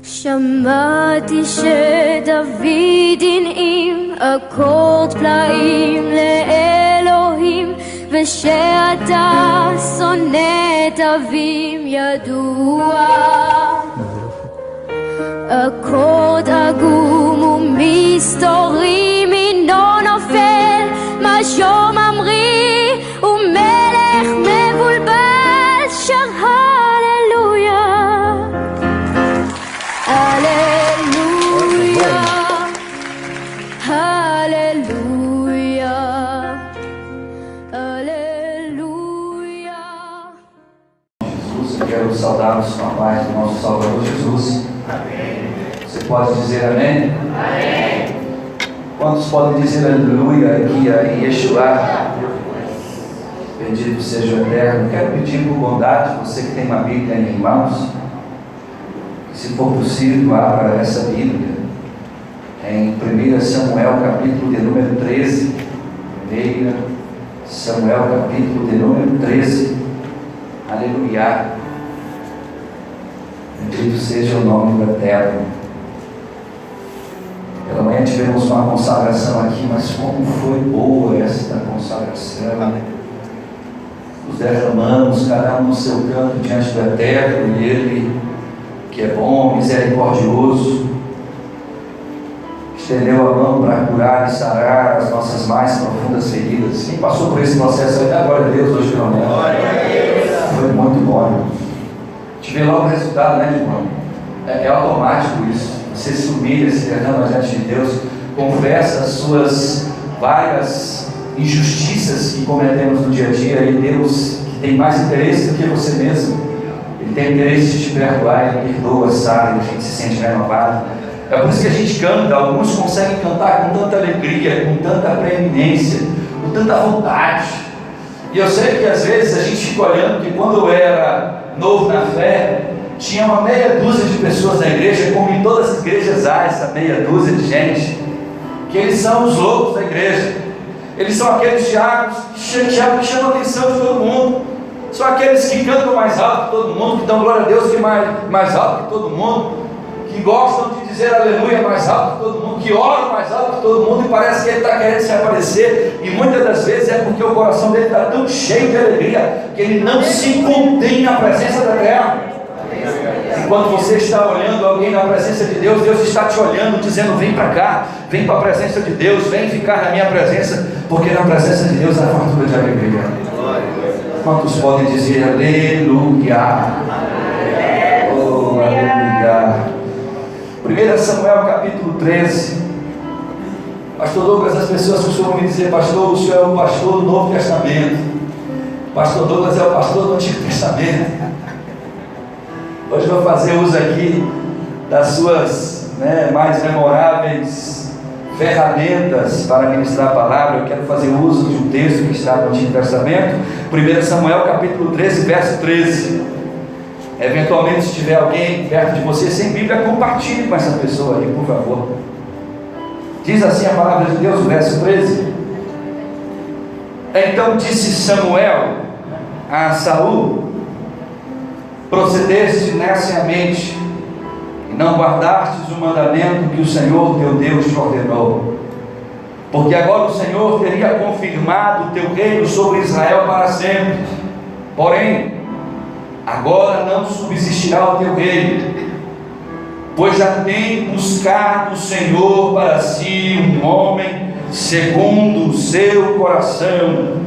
שמעתי שדוד הנעים אקורד פלאים לאלוהים, ושאתה שונא את אבים ידוע. אקורד עגום ומסתורי מינו נופל, משהו ממריא ומלך מבולבל שר הללויה. הללויה, הללויה, הללויה. Jesus, eu quero saudá-los com a paz do nosso Salvador Jesus. Amém. Você pode dizer amém? Amém. Quantos podem dizer aleluia aqui a Yeshua? Bendito seja o Eterno. Quero pedir por bondade, você que tem uma Bíblia em mãos, se for possível, abra essa Bíblia em 1 Samuel, capítulo de número 13. 1 Samuel, capítulo de número 13. Aleluia. Bendito seja o nome do Eterno. Pela manhã tivemos uma consagração aqui, mas como foi boa esta consagração. Nos derramamos, cada um no seu canto diante do Eterno, e Ele, que é bom, misericordioso, estendeu a mão para curar e sarar as nossas mais profundas feridas. Quem passou por esse processo aí, glória a Deus hoje pelo menos. Foi muito bom, irmão. Tive logo o resultado, né, irmão? É automático isso. Você se humilha, se derrama diante de Deus, confessa as suas várias injustiças que cometemos no dia a dia, e Deus, que tem mais interesse do que você mesmo, Ele tem interesse de te perdoar, Ele perdoa, sabe, a gente se sente renovado. É por isso que a gente canta. Alguns conseguem cantar com tanta alegria, com tanta preeminência, com tanta vontade. E eu sei que às vezes a gente fica olhando, que quando eu era novo na fé, tinha uma meia dúzia de pessoas na igreja, como em todas as igrejas há essa meia dúzia de gente, que eles são os loucos da igreja. Eles são aqueles diáconos que chamam a atenção de todo mundo. São aqueles que cantam mais alto que todo mundo, que dão glória a Deus que mais alto que todo mundo, que gostam de dizer aleluia mais alto que todo mundo, que oram mais alto que todo mundo, e parece que ele está querendo se aparecer, e muitas das vezes é porque o coração dele está tão cheio de alegria, que ele não se contém na presença da terra. Enquanto você está olhando alguém na presença de Deus, Deus está te olhando, dizendo: vem para cá, vem para a presença de Deus, vem ficar na minha presença, porque na presença de Deus há fartura de alegria. Quantos podem dizer aleluia? Oh, aleluia. 1 Samuel capítulo 13. Pastor Douglas, as pessoas costumam me dizer: pastor, o senhor é o pastor do Novo Testamento. Pastor Douglas é o pastor do Antigo Testamento. Hoje eu vou fazer uso aqui das suas mais memoráveis ferramentas para ministrar a palavra. Eu quero fazer uso de um texto que está no Antigo Testamento, 1 Samuel capítulo 13, verso 13. Eventualmente, se tiver alguém perto de você sem Bíblia, compartilhe com essa pessoa aí, por favor. Diz assim a palavra de Deus, o verso 13: Então disse Samuel a Saul: procedeste neciamente e não guardastes o mandamento que o Senhor teu Deus te ordenou, porque agora o Senhor teria confirmado o teu reino sobre Israel para sempre. Porém, agora não subsistirá o teu reino, pois já tem buscado o Senhor para si um homem segundo o seu coração,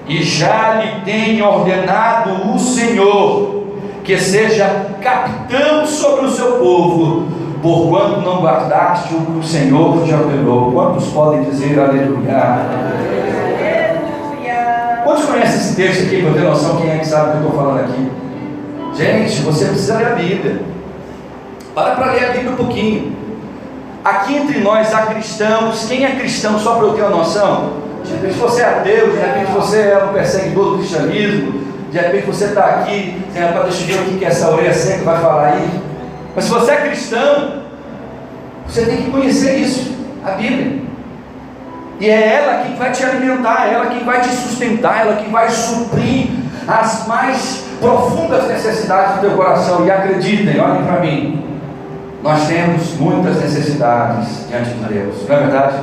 e já lhe tem ordenado o Senhor que seja capitão sobre o seu povo, porquanto não guardaste o que o Senhor te ordenou. Quantos podem dizer aleluia? Aleluia. Quantos conhecem esse texto aqui, para ter noção quem é que sabe o que eu estou falando aqui? Gente, você precisa ler a Bíblia. Para ler a Bíblia um pouquinho. Aqui entre nós há cristãos. Quem é cristão, só para eu ter uma noção? De repente você é ateu, de repente você é um perseguidor do cristianismo, de repente você está aqui, deixa eu ver o que essa orelha seca vai falar aí. Mas se você é cristão, você tem que conhecer isso, a Bíblia. E é ela quem vai te alimentar, é ela quem vai te sustentar, ela quem vai suprir as mais profundas necessidades do teu coração. E acreditem, olhem para mim, nós temos muitas necessidades diante de Deus, não é verdade?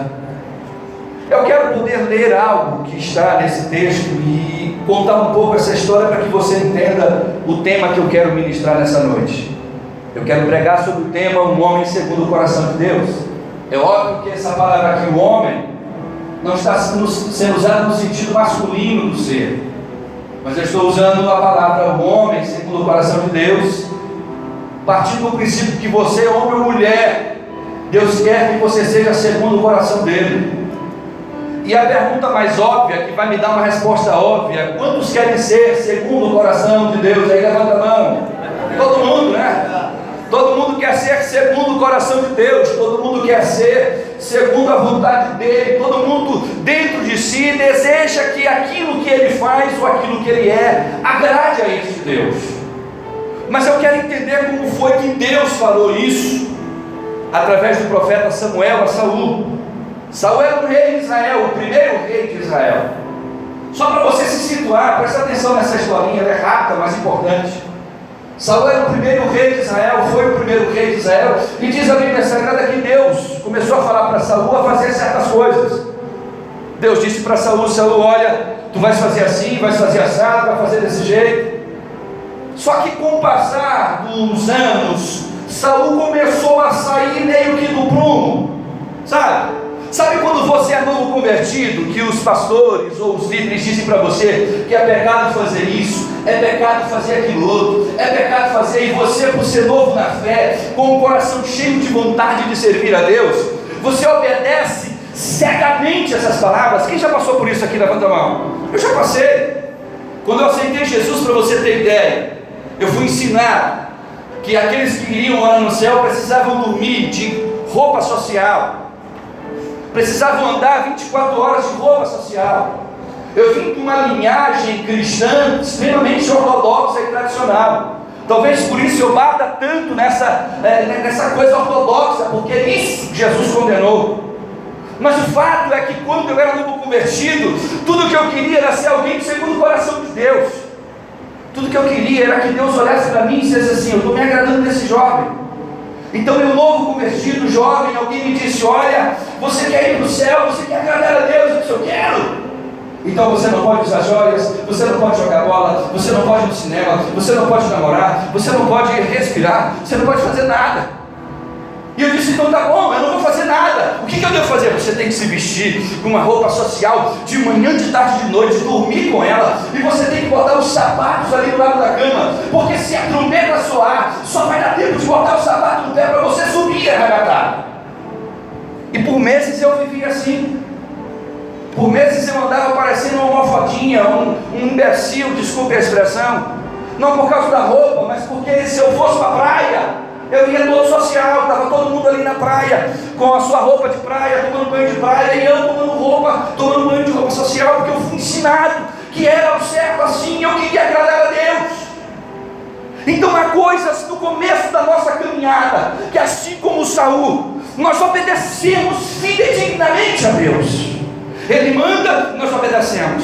Eu quero poder ler algo que está nesse texto e contar um pouco essa história para que você entenda o tema que eu quero ministrar nessa noite. Eu quero pregar sobre o tema um homem segundo o coração de Deus. É óbvio que essa palavra aqui, o homem, não está sendo usada no sentido masculino do ser, mas eu estou usando a palavra o homem segundo o coração de Deus, partindo do princípio que você, homem ou mulher, Deus quer que você seja segundo o coração dele. E a pergunta mais óbvia, que vai me dar uma resposta óbvia: quantos querem ser segundo o coração de Deus? Aí levanta a mão. Todo mundo, né? Todo mundo quer ser segundo o coração de Deus. Todo mundo quer ser segundo a vontade dele. Todo mundo dentro de si deseja que aquilo que ele faz ou aquilo que ele é agrade a esse Deus. Mas eu quero entender como foi que Deus falou isso através do profeta Samuel a Saul. Saul era o rei de Israel, o primeiro rei de Israel. Só para você se situar, presta atenção nessa historinha, ela é rápida, mas importante. Saul era o primeiro rei de Israel, foi o primeiro rei de Israel, e diz a Bíblia Sagrada que Deus começou a falar para Saul a fazer certas coisas. Deus disse para Saul: Saul, olha, tu vais fazer assim, vais fazer assado, vai fazer desse jeito. Só que com o passar dos anos, Saul começou a sair meio que do prumo, sabe? Sabe quando você é novo convertido, que os pastores ou os líderes dizem para você que é pecado fazer isso, é pecado fazer aquilo outro, é pecado fazer, e você, por ser novo na fé, com o coração cheio de vontade de servir a Deus, você obedece cegamente essas palavras? Quem já passou por isso aqui? Levanta a mão. Eu já passei. Quando eu aceitei Jesus, para você ter ideia, eu fui ensinado que aqueles que iriam morar no céu precisavam dormir de roupa social, precisavam andar 24 horas de roupa social. Eu vim de uma linhagem cristã extremamente ortodoxa e tradicional. Talvez por isso eu bata tanto nessa coisa ortodoxa, porque isso Jesus condenou. Mas o fato é que quando eu era novo convertido, tudo que eu queria era ser alguém segundo o coração de Deus. Tudo que eu queria era que Deus olhasse para mim e dissesse assim: eu estou me agradando desse jovem. Então eu, novo convertido, jovem, alguém me disse: olha, você quer ir para o céu, você quer agradar a Deus? Eu disse: eu quero. Então você não pode usar joias, você não pode jogar bola, você não pode ir no cinema, você não pode namorar, você não pode respirar, você não pode fazer nada. E eu disse: então tá bom, eu não vou fazer nada. O que eu devo fazer? Você tem que se vestir com uma roupa social de manhã, de tarde, de noite, dormir com ela, e você tem que botar os sapatos ali do lado da cama, porque se a trombeta soar, só vai dar tempo de botar o sapato no pé para você subir e arregatar. E por meses eu vivia assim. Por meses eu andava parecendo uma almofadinha, um imbecil, desculpe a expressão. Não por causa da roupa, mas porque se eu fosse para a praia, eu ia todo social, estava todo mundo ali na praia, com a sua roupa de praia, tomando banho de praia, e eu tomando banho de roupa social, porque eu fui ensinado que era o certo assim, eu queria agradar a Deus. Então há coisas no começo da nossa caminhada, que assim como Saul, nós obedecemos fidedignamente a Deus. Ele manda, nós obedecemos.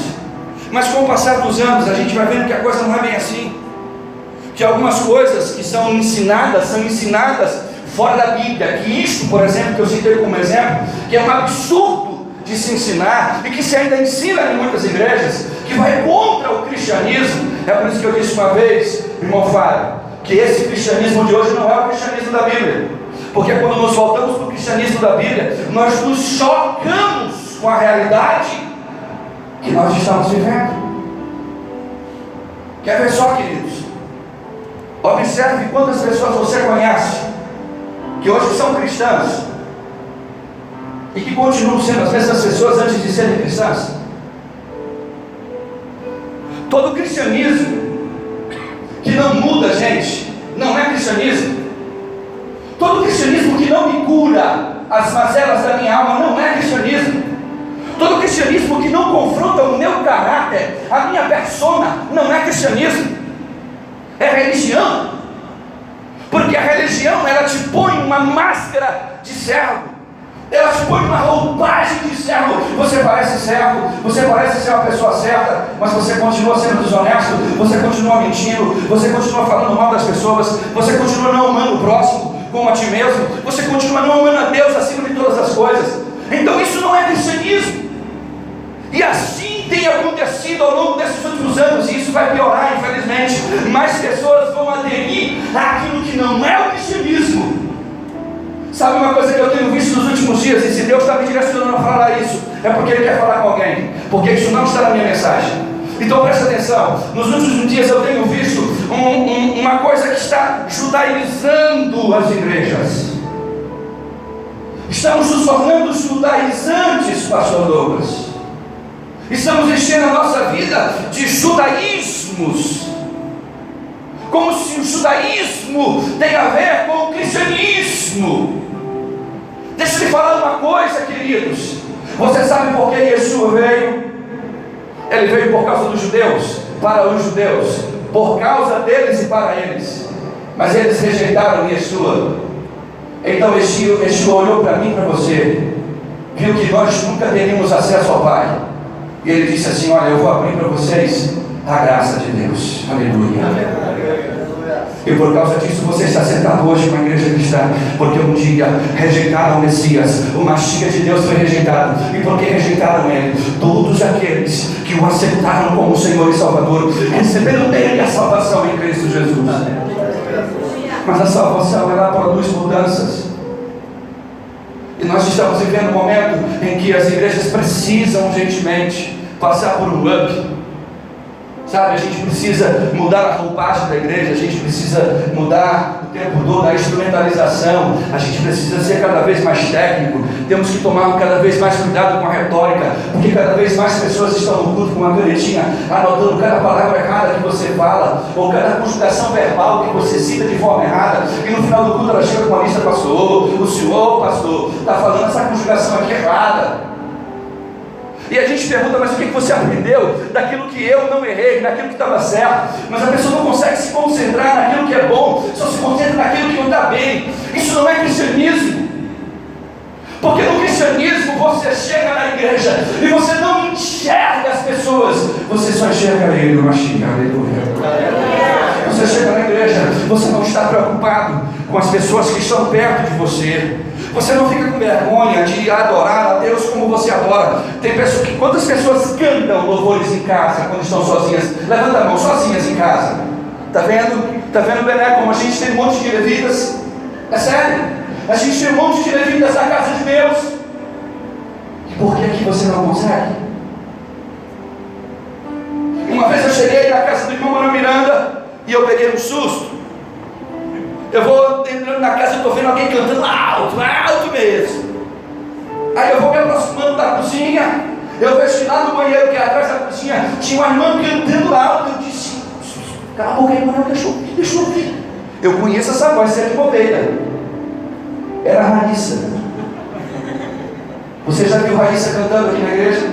Mas com o passar dos anos, a gente vai vendo que a coisa não é bem assim. Que algumas coisas que são ensinadas fora da Bíblia. Que isto, por exemplo, que eu citei como exemplo, que é um absurdo de se ensinar, e que se ainda ensina em muitas igrejas, que vai contra o cristianismo. É por isso que eu disse uma vez, irmão Fábio, que esse cristianismo de hoje não é o cristianismo da Bíblia. Porque quando nós voltamos para o cristianismo da Bíblia, nós nos chocamos com a realidade que nós estamos vivendo. Quer ver só, queridos? Observe quantas pessoas você conhece que hoje são cristãs e que continuam sendo as mesmas pessoas antes de serem cristãs. Todo cristianismo que não muda, gente, não é cristianismo. Todo cristianismo que não me cura as mazelas da minha alma não é cristianismo. Todo cristianismo que não confronta o meu caráter, a minha persona, não é cristianismo. É religião. Porque a religião, ela te põe uma máscara de servo. Ela te põe uma roupagem de servo. Você parece servo, você parece ser uma pessoa certa, mas você continua sendo desonesto, você continua mentindo, você continua falando mal das pessoas, você continua não amando o próximo como a ti mesmo, você continua não amando a Deus acima de todas as coisas. Então isso não é cristianismo. E assim tem acontecido ao longo desses últimos anos, e isso vai piorar, infelizmente. Mais pessoas vão aderir àquilo que não é o cristianismo. Sabe uma coisa que eu tenho visto nos últimos dias, e se Deus está me direcionando a falar isso, é porque Ele quer falar com alguém, porque isso não está na minha mensagem. Então presta atenção, nos últimos dias eu tenho visto uma coisa que está judaizando as igrejas. Estamos nos tornando judaizantes, pastor Douglas. Estamos enchendo a nossa vida de judaísmos, como se o judaísmo tem a ver com o cristianismo. Deixa eu lhe falar uma coisa, queridos. Você sabe por que Yeshua veio? Ele veio por causa dos judeus, para os judeus, por causa deles e para eles. Mas eles rejeitaram Yeshua. Então Yeshua olhou para mim e para você, viu que nós nunca teríamos acesso ao Pai, e Ele disse assim: olha, eu vou abrir para vocês a graça de Deus. Aleluia. E por causa disso você está sentado hoje com a igreja cristã, porque um dia rejeitaram o Messias, o Mashiach de Deus foi rejeitado. E porque rejeitaram Ele, todos aqueles que o aceitaram como Senhor e Salvador receberam dele a salvação em Cristo Jesus. Mas a salvação, ela produz mudanças. E nós estamos vivendo um momento em que as igrejas precisam urgentemente passar por um up. Sabe, a gente precisa mudar a roupagem da igreja, a gente precisa mudar o tempo todo a instrumentalização, a gente precisa ser cada vez mais técnico, temos que tomar cada vez mais cuidado com a retórica, porque cada vez mais pessoas estão no culto com uma canetinha, anotando cada palavra errada que você fala, ou cada conjugação verbal que você cita de forma errada, e no final do culto ela chega com uma lista: pastor, o senhor, pastor, está falando essa conjugação aqui errada. E a gente pergunta: mas o que você aprendeu daquilo que eu não errei, daquilo que estava certo? Mas a pessoa não consegue se concentrar naquilo que é bom, só se concentra naquilo que não está bem. Isso não é cristianismo. Porque no cristianismo você chega na igreja e você não enxerga as pessoas, você só enxerga Ele, o Mashiach. Aleluia. Você chega na igreja, você não está preocupado com as pessoas que estão perto de você. Você não fica com vergonha de adorar a Deus como você adora. Tem pessoas que, quantas pessoas cantam louvores em casa quando estão sozinhas? Levanta a mão, sozinhas em casa. Está vendo? Está vendo, Bené, como a gente tem um monte de levitas? É sério? A gente tem um monte de levitas na casa de Deus. E por que você não consegue? Uma vez eu cheguei na casa do irmão Mano Miranda e eu peguei um susto. Eu vou entrando na casa e estou vendo alguém cantando alto, alto mesmo. Aí eu vou me aproximando da cozinha, eu vejo que lá no banheiro que é atrás da cozinha tinha uma irmã cantando alto. Eu disse: cala a boca aí, mano, deixa eu ouvir. Eu conheço essa voz, você é de bobeira. Era a Raíssa. Você já viu Raíssa cantando aqui na igreja?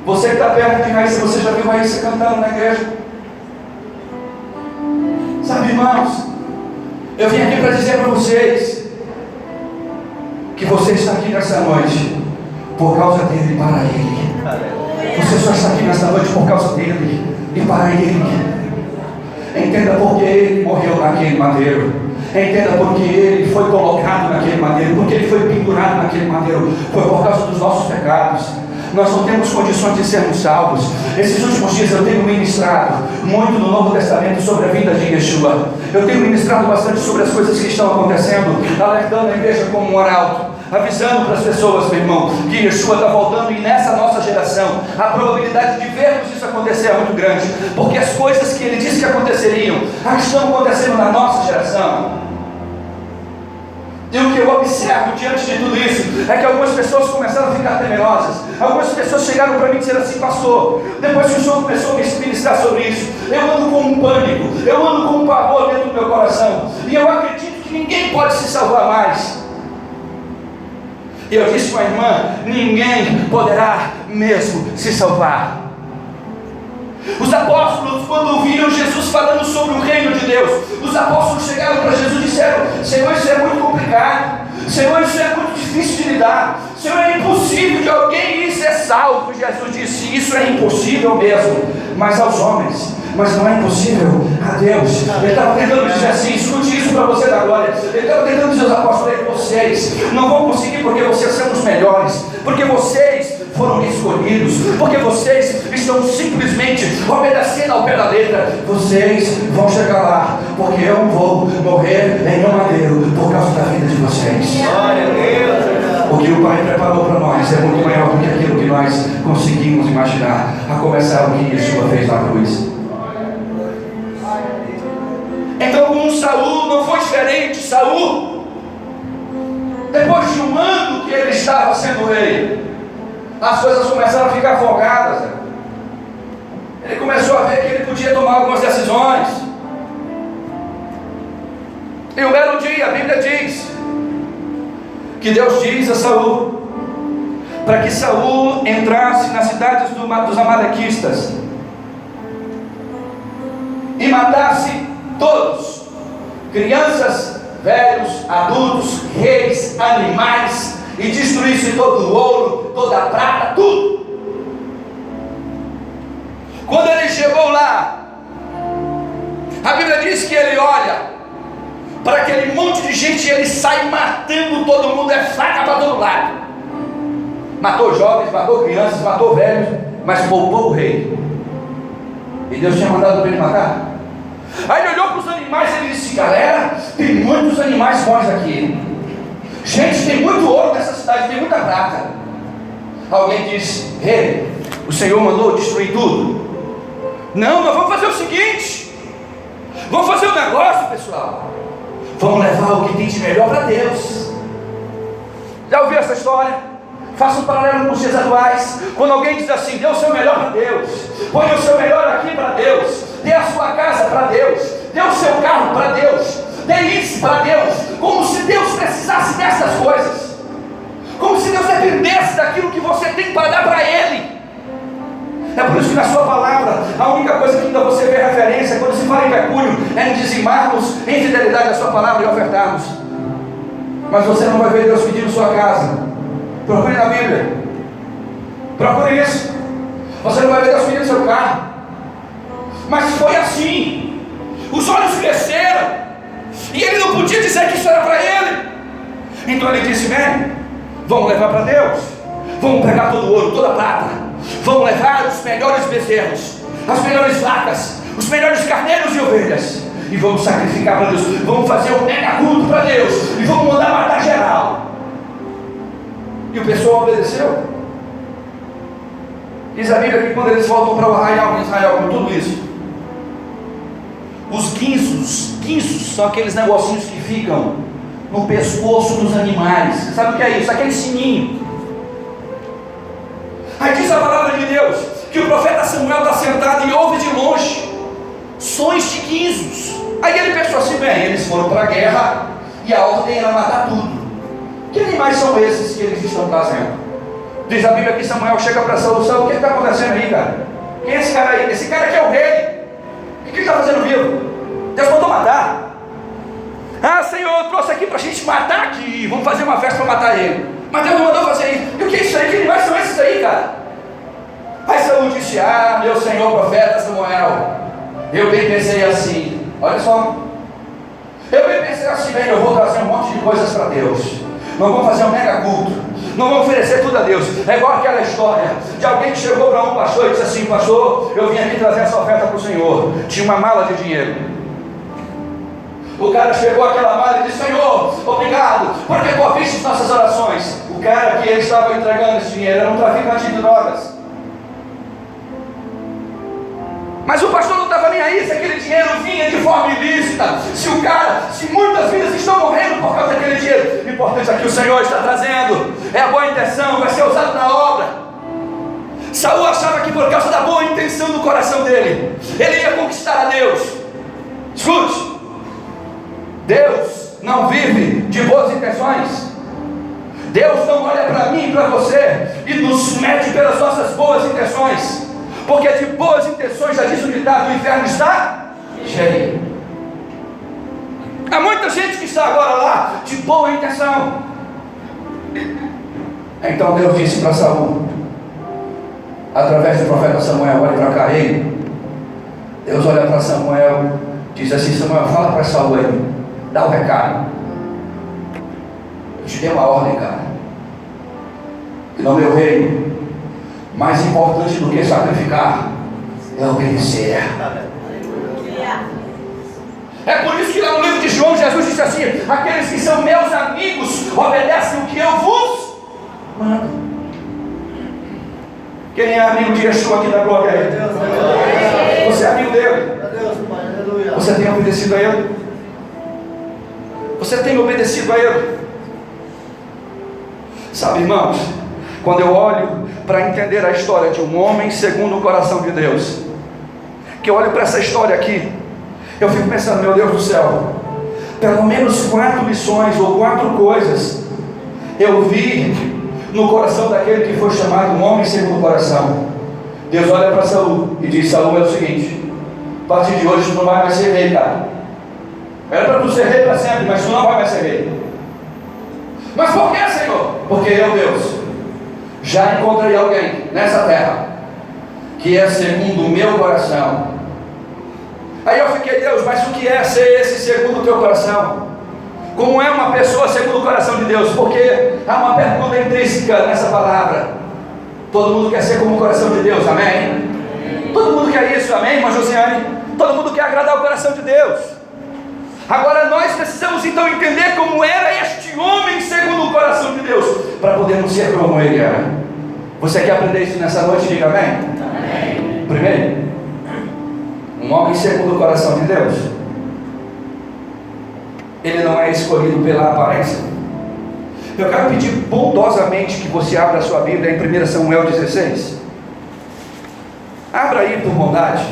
Você que está perto de Raíssa, você já viu Raíssa cantando na igreja? Sabe, irmãos, eu vim aqui para dizer para vocês que você está aqui nessa noite por causa dele e para ele. Você só está aqui nessa noite por causa dele e para ele. Entenda porque ele morreu naquele madeiro. Entenda porque ele foi colocado naquele madeiro, porque ele foi pendurado naquele madeiro. Foi por causa dos nossos pecados. Nós não temos condições de sermos salvos. Esses últimos dias eu tenho ministrado muito no Novo Testamento sobre a vida de Yeshua. Eu tenho ministrado bastante sobre as coisas que estão acontecendo, alertando a igreja como um arauto, avisando para as pessoas, meu irmão, que Yeshua está voltando. E nessa nossa geração a probabilidade de vermos isso acontecer é muito grande, porque as coisas que ele disse que aconteceriam estão acontecendo na nossa geração. E o que eu observo diante de tudo isso é que algumas pessoas começaram a ficar temerosas. Algumas pessoas chegaram para mim e disseram assim: pastor, depois que o senhor começou a me ministrar sobre isso, eu ando com um pânico, eu ando com um pavor dentro do meu coração, e eu acredito que ninguém pode se salvar mais. E eu disse para a irmã: ninguém poderá mesmo se salvar. Os apóstolos, quando ouviram Jesus falando sobre o reino de Deus, os apóstolos chegaram para Jesus e disseram: Senhor, isso é muito complicado. Senhor, isso é muito difícil de lidar. Senhor, é impossível de alguém ir ser salvo. Jesus disse, isso é impossível mesmo, mas aos homens, mas não é impossível a Deus. Ele estava tentando dizer assim, escute isso para você da glória. Ele estava tentando dizer aos apóstolos, vocês não vão conseguir porque vocês são os melhores, porque vocês foram escolhidos, porque vocês estão simplesmente obedecendo ao pé da letra. Vocês vão chegar lá, porque eu vou morrer em um madeiro por causa da vida de vocês. Glória a Deus. O que o Pai preparou para nós é muito maior do que aquilo que nós conseguimos imaginar, a começar o que Yeshua fez na cruz. Então com Saul não foi diferente. Saul, depois de um ano que ele estava sendo rei, as coisas começaram a ficar folgadas. Ele começou a ver que ele podia tomar algumas decisões. E um belo dia, a Bíblia diz que Deus diz a Saul para que Saul entrasse nas cidades dos amalequistas e matasse todos, crianças, velhos, adultos, reis, animais, e destruísse todo o ouro, toda a prata, tudo. Quando ele chegou lá, a Bíblia diz que ele olha para aquele monte de gente e ele sai matando todo mundo, é faca para todo lado. Matou jovens, matou crianças, matou velhos, mas poupou o rei. E Deus tinha mandado para ele matar. Aí ele olhou para os animais e ele disse, galera, tem muitos animais bons aqui. Gente, tem muito ouro nessa cidade, tem muita prata. Alguém disse, rei, o Senhor mandou destruir tudo. Não, nós vamos fazer o seguinte, vamos fazer um negócio, pessoal. Vamos levar o que tem de melhor para Deus. Já ouviu essa história? Faça um paralelo com os dias atuais. Quando alguém diz assim, dê o seu melhor para Deus, põe o seu melhor aqui para Deus, dê a sua casa para Deus, dê o seu carro para Deus, dê isso para Deus, como se Deus precisasse dessas coisas, como se Deus dependesse daquilo que você tem para dar para Ele. É por isso que na sua palavra, a única coisa que ainda você vê referência, quando se fala em pecúlio, é em dizimarmos em fidelidade a sua palavra e ofertarmos. Mas você não vai ver Deus pedindo sua casa. Procure na Bíblia, procure isso. Você não vai ver Deus pedindo seu carro. Mas foi assim, os olhos cresceram, e ele não podia dizer que isso era para ele. Então ele disse, bem, vamos levar para Deus, vamos pegar todo o ouro, toda a prata, vamos levar os melhores bezerros, as melhores vacas, os melhores carneiros e ovelhas, e vamos sacrificar para Deus, vamos fazer um mega culto para Deus, e vamos mandar matar geral. E o pessoal obedeceu. Diz a Bíblia que quando eles voltam para o arraial em Israel com tudo isso, os guinsos são aqueles negocinhos que ficam no pescoço dos animais. Sabe o que é isso? Aquele sininho. Aí diz a palavra de Deus que o profeta Samuel está sentado e ouve de longe sons de guinsos. Aí ele pensou assim, bem, eles foram para a guerra e a ordem era matar tudo. Que animais são esses que eles estão trazendo? Diz a Bíblia que Samuel chega para Saul, Saul, o que está acontecendo aí, cara? Quem é esse cara aí? Esse cara aqui é o rei. O que ele está fazendo vivo? Deus mandou matar. Ah, Senhor, eu trouxe aqui para a gente matar aqui. Vamos fazer uma festa para matar ele. Mas Deus não mandou fazer isso. E o que é isso aí? Que animais são esses aí, cara? Aí Saul disse, ah, meu senhor profeta Samuel, eu bem pensei assim. Olha só. Eu bem pensei assim, bem, eu vou trazer um monte de coisas para Deus. Nós vamos fazer um mega culto. Nós vamos oferecer tudo a Deus. É igual aquela história de alguém que chegou para um pastor e disse assim, pastor, eu vim aqui trazer essa oferta para o Senhor. Tinha uma mala de dinheiro. O cara chegou aquela mala e disse, Senhor, obrigado, porque tu ouviste nossas orações. O cara que ele estava entregando esse dinheiro era um traficante de drogas. Mas o pastor não estava nem aí se aquele dinheiro vinha de forma ilícita, se muitas vidas estão morrendo por causa daquele dinheiro. O importante é que o Senhor está trazendo, é a boa intenção, vai ser usado na obra. Saul achava que por causa da boa intenção do coração dele, ele ia conquistar a Deus. Escute, Deus não vive de boas intenções. Deus não olha para mim e para você e nos mede pelas nossas boas intenções, porque de boas intenções, já diz o ditado, o inferno está cheio. Há muita gente que está agora lá de boa intenção, Então Deus disse para Saul, através do profeta Samuel: olha para cá. Deus olha para Samuel, diz assim: Samuel, fala para Saul aí, dá o recado. Eu te dei uma ordem, cara. E no meu reino, mais importante do que sacrificar é obedecer. É por isso que lá no livro de João, Jesus disse assim: aqueles que são meus amigos obedecem o que eu vos mando. Quem é amigo de Yeshua aqui da glória? Você é amigo dele? Você tem obedecido a ele? Você tem obedecido a ele? Sabe, irmãos, quando eu olho para entender a história de um homem segundo o coração de Deus, que eu olho para essa história aqui, eu fico pensando: meu Deus do céu, pelo menos 4 lições ou 4 coisas eu vi no coração daquele que foi chamado um homem segundo o coração. Deus olha para Saul e diz: Saul, é o seguinte, a partir de hoje tu não vai mais ser rei, cara. Era para tu ser rei para sempre, mas tu não vai mais ser rei. Mas por que, Senhor? Porque eu, Deus, já encontrei alguém nessa terra que é segundo o meu coração. Aí eu fiquei: Deus, mas o que é ser esse segundo o teu coração? Como é uma pessoa segundo o coração de Deus? Porque há uma pergunta intrínseca nessa palavra. Todo mundo quer ser como o coração de Deus, amém? Todo mundo quer isso, amém, irmã Josiane? Todo mundo quer agradar o coração de Deus. Agora nós precisamos então entender como era este homem segundo o coração de Deus, para podermos ser como ele era. Você quer aprender isso nessa noite? Diga amém? Amém. Primeiro, um homem segundo o coração de Deus, ele não é escolhido pela aparência. Eu quero pedir bondosamente que você abra a sua Bíblia em 1 Samuel 16. Abra aí por bondade.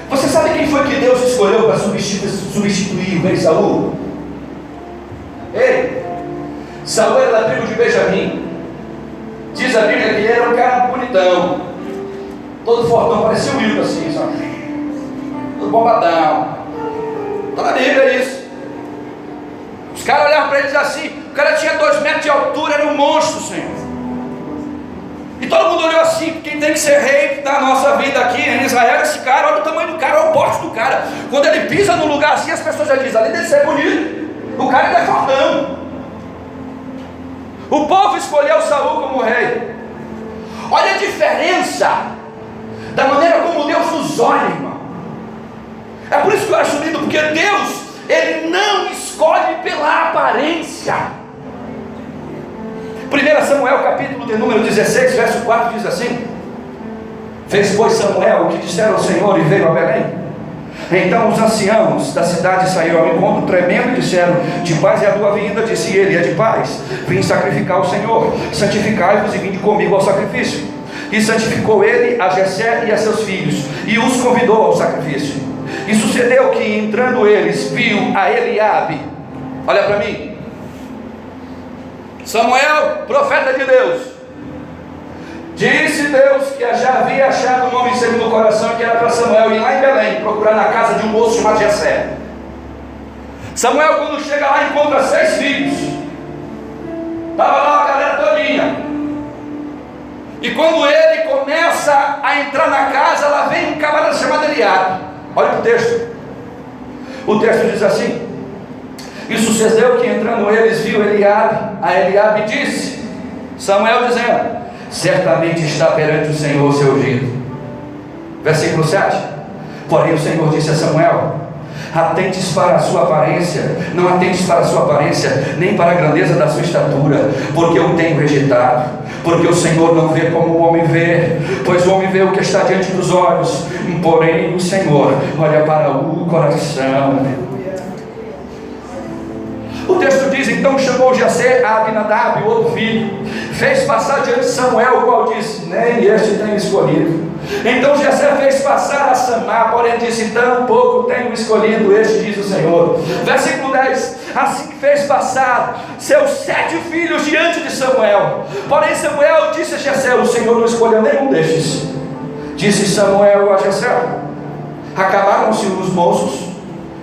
Você sabe quem foi que Deus escolheu para substituir o rei Saul? Ele. Saul era da tribo de Benjamim. Diz a Bíblia que ele era um cara bonitão, todo fortão, parecia o Wilton assim, sabe? Todo bombadão. Está na Bíblia isso. Os caras olhavam para ele e diziam assim: o cara tinha 2 metros de altura, era um monstro, Senhor. E todo mundo olhou assim: quem tem que ser rei da nossa vida aqui em Israel, esse cara, olha o tamanho do cara, olha o porte do cara. Quando ele pisa no lugar assim, as pessoas já dizem: além de ser bonito, o cara ainda é fortão. O povo escolheu Saul como rei. Olha a diferença da maneira como Deus nos olha, irmão. É por isso que eu acho lindo, porque Deus, Ele não escolhe pela aparência. 1 Samuel capítulo de número 16, verso 4 diz assim: fez pois Samuel o que disseram ao Senhor e veio a Belém. Então os anciãos da cidade saíram ao encontro tremendo e disseram: de paz é a tua vinda. Disse ele: é de paz, vim sacrificar ao Senhor. Santificai-vos e vinde comigo ao sacrifício. E santificou ele a Jessé e a seus filhos, e os convidou ao sacrifício. E sucedeu que, entrando eles, viu a Eliabe. Olha para mim, Samuel, profeta de Deus. Disse Deus que já havia achado um homem segundo o coração, que era para Samuel ir lá em Belém, procurar na casa de um moço chamado Jessé. Samuel, quando chega lá, encontra 6 filhos. Estava lá a galera todinha. E quando ele começa a entrar na casa, lá vem um camarada chamado Eliabe. Olha o texto. O texto diz assim: e sucedeu que, entrando eles, viu Eliabe. A Eliabe disse, Samuel dizendo: certamente está perante o Senhor o seu ungido. Versículo 7. Porém o Senhor disse a Samuel: atentes para a sua aparência, não atentes para a sua aparência, nem para a grandeza da sua estatura, porque eu tenho rejeitado. Porque o Senhor não vê como o homem vê, pois o homem vê o que está diante dos olhos, porém o Senhor olha para o coração. O texto diz: então chamou Jessé a Abinadab, o outro filho, fez passar diante de Samuel, o qual disse: nem este tenho escolhido. Então Jessé fez passar a Samá, porém disse: tão pouco tenho escolhido este, diz o Senhor. Versículo 10: assim que fez passar seus 7 filhos diante de Samuel. Porém Samuel disse a Jessé: o Senhor não escolheu nenhum destes. Disse Samuel a Jessé: acabaram-se os moços.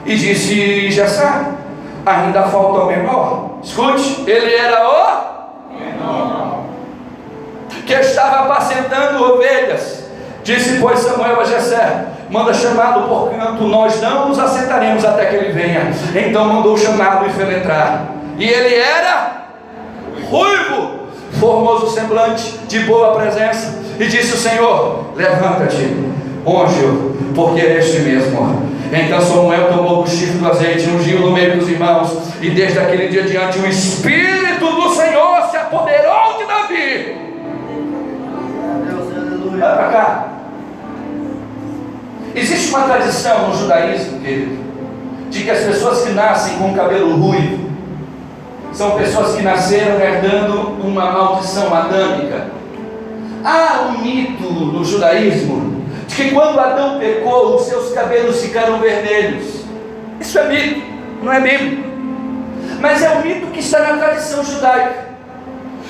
E disse Jessé: ainda falta o menor. Escute, ele era o menor, que estava apacentando ovelhas. Disse, pois, Samuel a Jessé: manda chamá-lo, porquanto nós não nos assentaremos até que ele venha. Então mandou chamá-lo e fez entrar. E ele era ruivo, formoso semblante, de boa presença. E disse o Senhor: levanta-te, unge-o, porque é este mesmo. Então Samuel tomou o chifre do azeite e ungiu no meio dos irmãos. E desde aquele dia diante o Espírito do Senhor se apoderou de Davi. Vai para cá. Existe uma tradição no judaísmo, querido, de que as pessoas que nascem com cabelo ruivo são pessoas que nasceram herdando uma maldição adâmica. Há um mito no judaísmo de que quando Adão pecou, os seus cabelos ficaram vermelhos. Isso é mito, não é bíblico, mas é um mito que está na tradição judaica.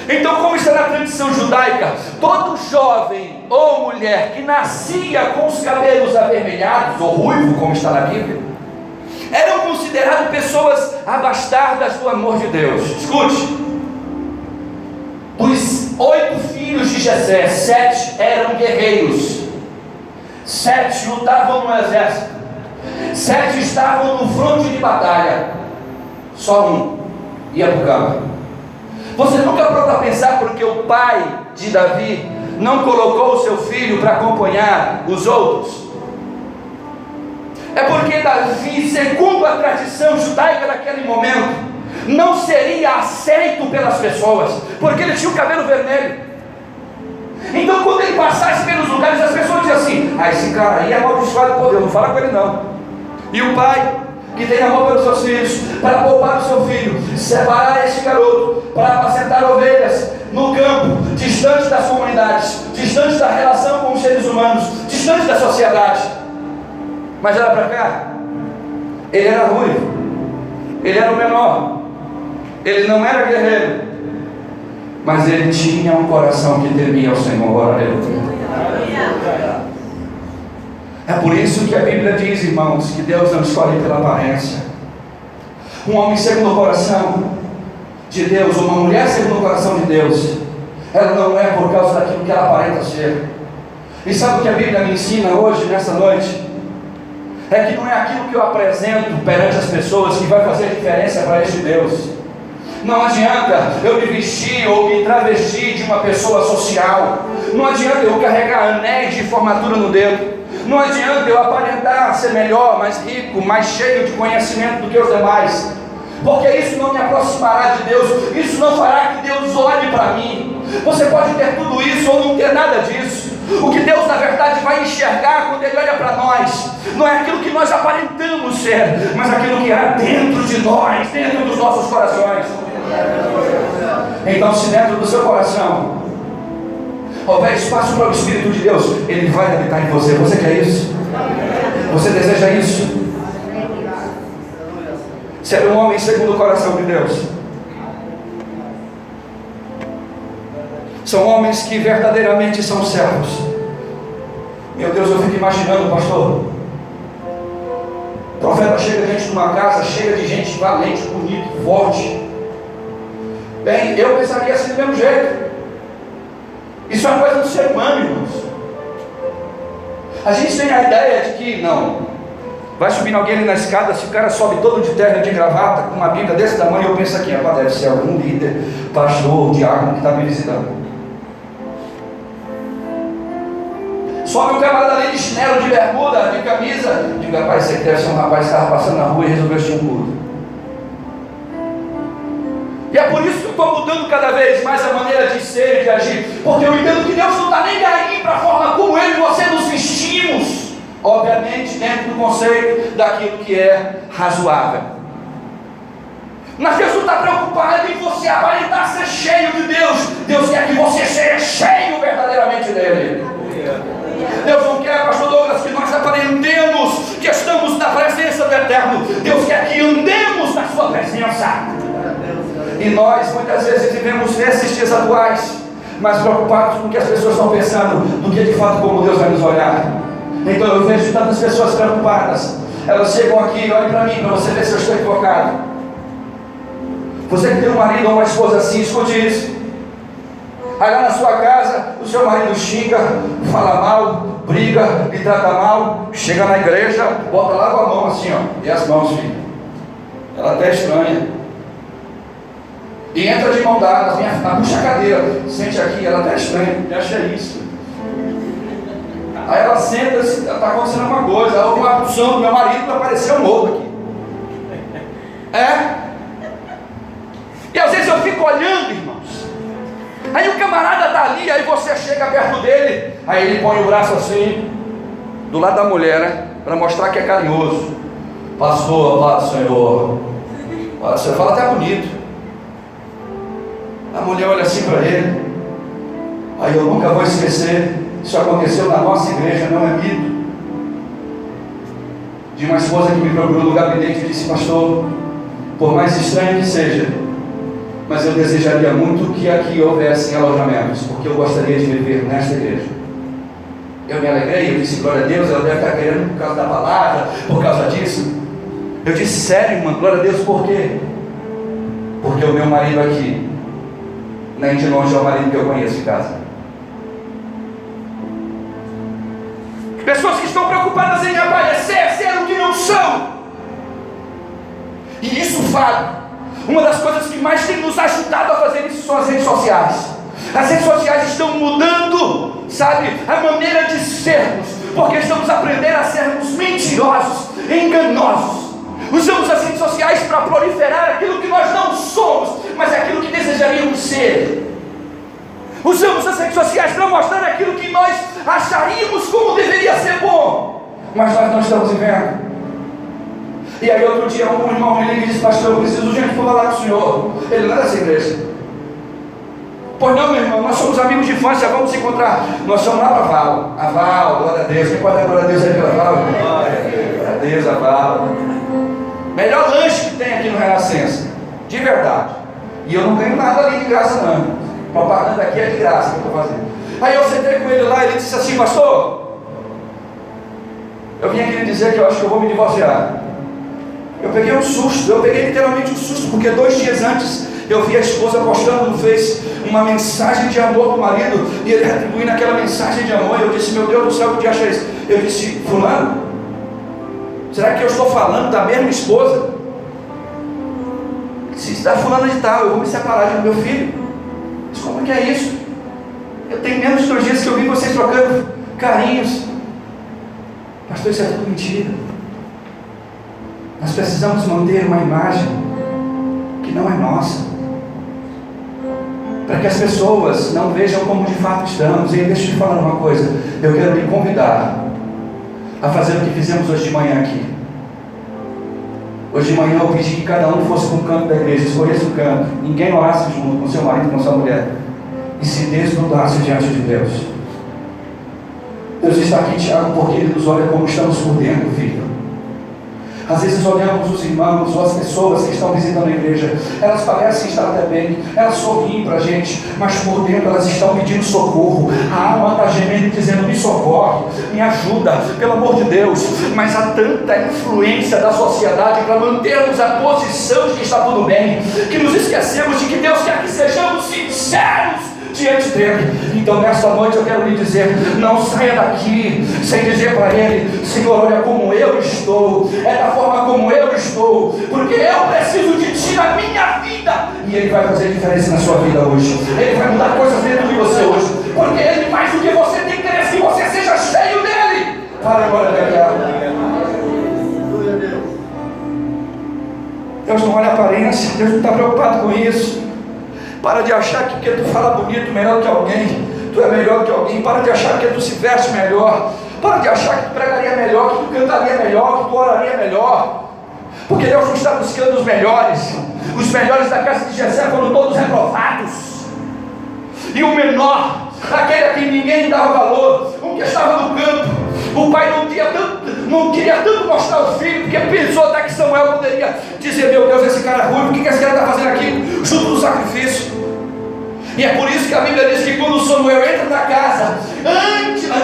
Então, como está na tradição judaica, todo jovem ou mulher que nascia com os cabelos avermelhados, ou ruivo, como está na Bíblia, eram consideradas pessoas abastardas do amor de Deus. Escute, dos 8 filhos de Jessé, 7 eram guerreiros, 7 lutavam no exército, 7 estavam no fronte de batalha, só um ia para o campo. Você nunca parou para pensar porque o pai de Davi não colocou o seu filho para acompanhar os outros? É porque Davi, segundo a tradição judaica daquele momento, não seria aceito pelas pessoas, porque ele tinha o cabelo vermelho. Então, quando ele passasse pelos lugares, as pessoas diziam assim: esse cara aí é amaldiçoado por Deus, não fala com ele não. E o pai, que tem amor pelos seus filhos, para poupar o seu filho, separar esse garoto, para apacentar ovelhas no campo, distante das comunidades, distante da relação com os seres humanos, distante da sociedade. Mas olha para cá, ele era ruivo, ele era o menor, ele não era guerreiro, mas ele tinha um coração que temia ao Senhor. Aleluia. É por isso que a Bíblia diz, irmãos, que Deus não escolhe pela aparência. Um homem segundo o coração de Deus, uma mulher segundo o coração de Deus, ela não é por causa daquilo que ela aparenta ser. E sabe o que a Bíblia me ensina hoje, nessa noite? É que não é aquilo que eu apresento perante as pessoas que vai fazer diferença para este Deus. Não adianta eu me vestir ou me travestir de uma pessoa social. Não adianta eu carregar anéis de formatura no dedo. Não adianta eu aparentar ser melhor, mais rico, mais cheio de conhecimento do que os demais, porque isso não me aproximará de Deus. Isso não fará que Deus olhe para mim. Você pode ter tudo isso ou não ter nada disso. O que Deus na verdade vai enxergar quando Ele olha para nós, não é aquilo que nós aparentamos ser, mas aquilo que há dentro de nós, dentro dos nossos corações. Então, se dentro do seu coração houver espaço para o Espírito de Deus, Ele vai habitar em você. Você quer isso? Você deseja isso? Ser um homem segundo o coração de Deus. São homens que verdadeiramente são servos. Meu Deus, eu fico imaginando, pastor, o profeta chega diante de uma casa cheia de gente valente, bonita, forte. Bem, eu pensaria assim do mesmo jeito. Isso é uma coisa do ser humano, irmãos. A gente tem a ideia de que, não, vai subindo alguém ali na escada, se o cara sobe todo de terno, de gravata, com uma Bíblia desse tamanho, eu penso aqui, deve ser algum líder, pastor, diácono que está me visitando. Sobe um camarada ali de chinelo, de bermuda, de camisa, digo, rapaz, esse aqui deve ser um rapaz que estava passando na rua e resolveu assistir um culto. E é por isso que eu estou mudando cada vez mais a maneira de ser e de agir, porque eu entendo que Deus não está nem aí para a forma como eu e você nos vestimos, obviamente dentro do conceito daquilo que é razoável. Mas Deus não está preocupado em você aparentar ser cheio de Deus. Deus quer que você seja cheio verdadeiramente dele. Deus não quer, pastor Douglas, que nós aparentemos que estamos na presença do Eterno. Deus quer que andemos na sua presença. E nós muitas vezes vivemos nesses dias atuais mais preocupados com o que as pessoas estão pensando do que de fato como Deus vai nos olhar. Então eu vejo tantas pessoas preocupadas. Elas chegam aqui, olhem para mim, para você ver se eu estou equivocado. Você que tem um marido ou uma esposa assim, escute isso. Aí lá na sua casa, o seu marido xinga, fala mal, briga, lhe trata mal, chega na igreja, bota lá com a mão assim, ó, e as mãos, filho. Ela até estranha. E entra de mão dadas, puxa a cadeira, sente aqui, ela até estranha, acha isso. Aí ela senta, está acontecendo alguma coisa, ela ouve uma função do meu marido, apareceu um outro aqui. E às vezes eu fico olhando, irmãos. Aí o camarada está ali, aí você chega perto dele, aí ele põe o braço assim, do lado da mulher, né? Para mostrar que é carinhoso. Pastor, paz do Senhor. Paz do Senhor, fala até bonito. A mulher olha assim para ele. Aí eu nunca vou esquecer, isso aconteceu na nossa igreja, não é mito. De uma esposa que me procurou no gabinete e disse: pastor, por mais estranho que seja, mas eu desejaria muito que aqui houvessem alojamentos, porque eu gostaria de viver nesta igreja. Eu me alegrei, eu disse: glória a Deus, ela deve estar querendo por causa da palavra, por causa disso. Eu disse: sério, irmã, glória a Deus, por quê? Porque o meu marido aqui, nem de longe é o marido que eu conheço de casa. Pessoas que estão preocupadas em aparecer, ser o que não são. E isso vale. Uma das coisas que mais tem nos ajudado a fazer isso são as redes sociais. As redes sociais estão mudando, sabe, a maneira de sermos, porque estamos aprendendo a sermos mentirosos, enganosos. Usamos as redes sociais para proliferar aquilo que nós não somos, mas aquilo que desejaríamos ser. Usamos as redes sociais para mostrar aquilo que nós acharíamos como deveria ser bom, mas nós não estamos vivendo. E aí outro dia um irmão me liga e disse: pastor, eu preciso urgente falar com o senhor. Ele não é dessa igreja. Pois não, meu irmão, nós somos amigos de infância, vamos nos encontrar. Nós somos lá para Val. A Val, glória a Deus. Quem pode dar glória a Deus aí pela Val? Glória a Deus, a Val. Melhor lanche que tem aqui no Renascença, de verdade. E eu não ganho nada ali de graça não. Propaganda aqui é de graça que eu estou fazendo. Aí eu sentei com ele lá e ele disse assim: pastor, eu vim aqui lhe dizer que eu acho que eu vou me divorciar. Eu peguei um susto, eu peguei literalmente um susto, porque 2 dias antes eu vi a esposa postando no Face uma mensagem de amor para o marido, e ele retribuindo aquela mensagem de amor. E eu disse: meu Deus do céu, que dia acha isso? Eu disse: fulano, será que eu estou falando da mesma esposa? Se está fulano de tal, eu vou me separar do meu filho. Mas como que é isso? Eu tenho menos de 2 dias que eu vi vocês trocando carinhos. Pastor, isso é tudo mentira. Nós precisamos manter uma imagem que não é nossa, para que as pessoas não vejam como de fato estamos. E deixa eu te falar uma coisa, eu quero lhe convidar a fazer o que fizemos hoje de manhã aqui. Hoje de manhã eu pedi que cada um fosse para um canto da igreja, escolhesse um canto, ninguém orasse junto com seu marido, com sua mulher, e se desnudasse diante de Deus. Deus está aqui, Tiago, porque Ele nos olha como estamos por dentro, filho. Às vezes olhamos os irmãos ou as pessoas que estão visitando a igreja, elas parecem estar até bem, elas sorriem para a gente, mas por dentro elas estão pedindo socorro. A alma está gemendo, dizendo: me socorre, me ajuda, pelo amor de Deus. Mas há tanta influência da sociedade para mantermos a posição de que está tudo bem, que nos esquecemos de que Deus quer que sejamos sinceros diante dele. Então nesta noite eu quero lhe dizer: não saia daqui sem dizer para ele: Senhor, olha como eu estou, é da forma como eu estou, porque eu preciso de ti na minha vida. E ele vai fazer diferença na sua vida hoje. Ele vai mudar coisas dentro de você hoje, porque ele faz o que você tem interesse, que você seja cheio dele. Para agora, Deus não olha a aparência, Deus não está preocupado com isso. Para de achar que porque tu fala bonito melhor que alguém, tu é melhor que alguém. Para de achar que tu se veste melhor. Para de achar que tu pregaria melhor, que tu cantaria melhor, que tu oraria melhor. Porque Deus não está buscando os melhores. Os melhores da casa de Jessé foram todos reprovados. E o menor, aquele a quem ninguém dava valor, o que estava no campo, o pai não queria tanto mostrar o filho, porque pensou até que Samuel poderia dizer: meu Deus, esse cara é ruim, o que esse cara está fazendo aqui? Junto do sacrifício. E é por isso que a Bíblia diz que quando Samuel entra na casa,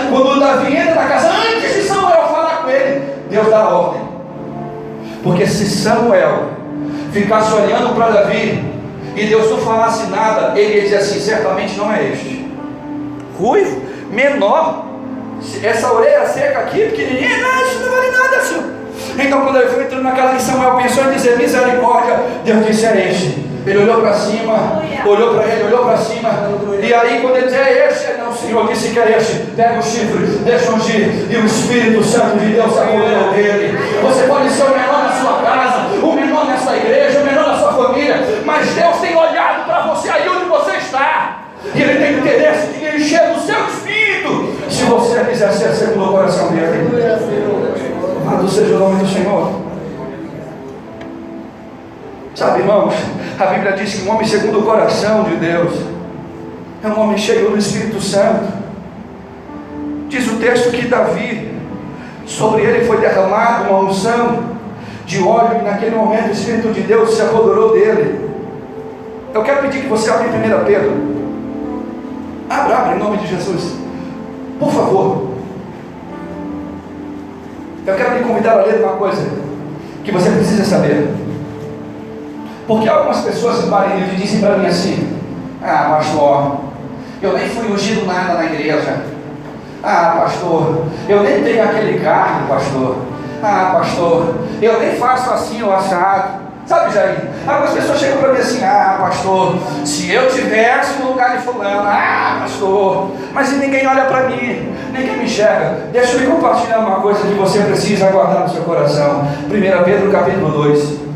quando Davi entra na casa, antes de Samuel falar com ele, Deus dá ordem. Porque se Samuel ficasse olhando para Davi, e Deus não falasse nada, ele ia dizer assim: certamente não é este. Ruivo, menor, essa orelha seca aqui, pequenininha, não, isso não vale nada, senhor. Então quando ele foi entrando na casa de Samuel, pensou em dizer misericórdia, Deus disse: é este. Ele olhou para cima, olhou para ele, olhou para cima, e aí quando ele disse: é este, não, o Senhor disse que é este. Pega o chifre, deixa ungir, e o Espírito Santo de Deus se apoderou dele. Você pode ser o menor na sua casa, o menor na sua igreja, o menor na sua família, mas Deus tem olhado para você aí onde você está, e Ele tem interesse de encher do seu espírito, se você quiser ser segundo o coração dele. Louvado seja o nome do Senhor. Sabe, irmãos, a Bíblia diz que um homem segundo o coração de Deus é um homem cheio do Espírito Santo. Diz o texto que Davi, sobre ele foi derramada uma unção de óleo, e naquele momento o Espírito de Deus se apoderou dele. Eu quero pedir que você abra em 1 Pedro. Abra em nome de Jesus, por favor. Eu quero lhe convidar a ler uma coisa que você precisa saber. Porque algumas pessoas em Marinho dizem para mim assim: ah, pastor, eu nem fui ungido nada na igreja. Ah, pastor, eu nem tenho aquele cargo, pastor. Ah, pastor, eu nem faço assim o assado. Sabe, Jair? Algumas pessoas chegam para mim assim: ah, pastor, se eu tivesse no lugar de fulano, ah, pastor, mas ninguém olha para mim, ninguém me enxerga. Deixa eu lhe compartilhar uma coisa que você precisa guardar no seu coração. 1 Pedro capítulo 2.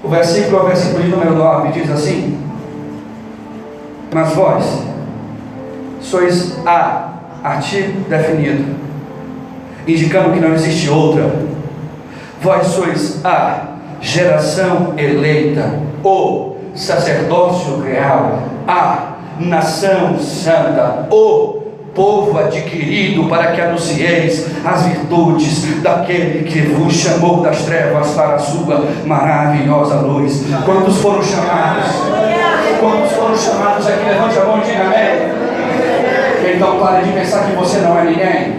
O versículo de número 9 diz assim: mas vós sois artigo definido, indicando que não existe outra. Vós sois a geração eleita, o sacerdócio real, a nação santa, o povo adquirido, para que anuncieis as virtudes daquele que vos chamou das trevas para a sua maravilhosa luz. Quantos foram chamados? Quantos foram chamados aqui? Levante a mão e diga amém. Então pare de pensar que você não é ninguém.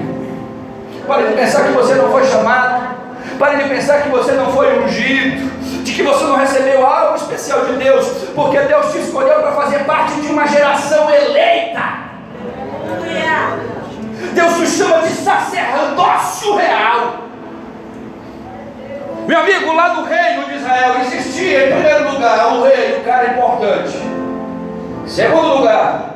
Pare de pensar que você não foi chamado. Pare de pensar que você não foi ungido, de que você não recebeu algo especial de Deus, porque Deus te escolheu para fazer parte de uma geração eleita. Deus nos chama de sacerdócio real. Meu amigo, lá no reino de Israel existia, em primeiro lugar, o rei, o cara importante. Em segundo lugar,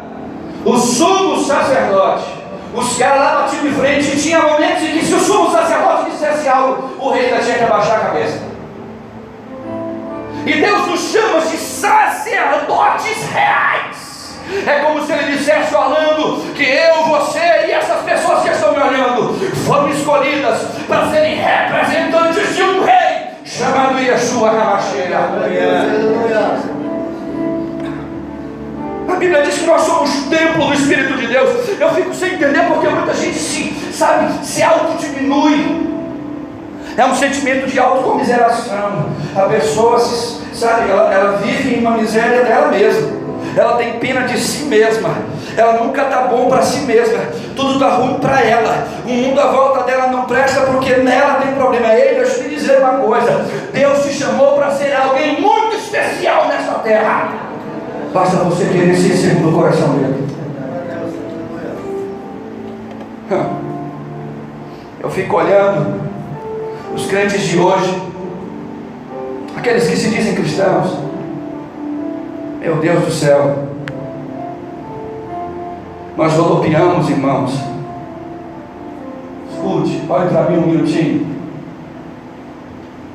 o sumo sacerdote. Os caras lá batiam de frente, e tinha momentos em que, se o sumo sacerdote dissesse algo, o rei ainda tinha que abaixar a cabeça. E Deus nos chama de sacerdotes reais. É como se Ele dissesse, falando, que eu, você e essas pessoas que estão me olhando foram escolhidas para serem representantes de um rei chamado Yeshua HaMashiach. A Bíblia diz que nós somos templo do Espírito de Deus. Eu fico sem entender porque muita gente se autodiminui. É um sentimento de autocomiseração. A pessoa, ela vive em uma miséria dela mesma. Ela tem pena de si mesma. Ela nunca está bom para si mesma. Tudo está ruim para ela. O mundo à volta dela não presta porque nela tem problema. Ei, deixa eu te dizer uma coisa: Deus te chamou para ser alguém muito especial nessa terra. Basta você querer ser segundo o coração dele. Eu fico olhando os crentes de hoje, aqueles que se dizem cristãos. Meu Deus do céu, nós rodopiamos, irmãos. Escute, olhe para mim um minutinho.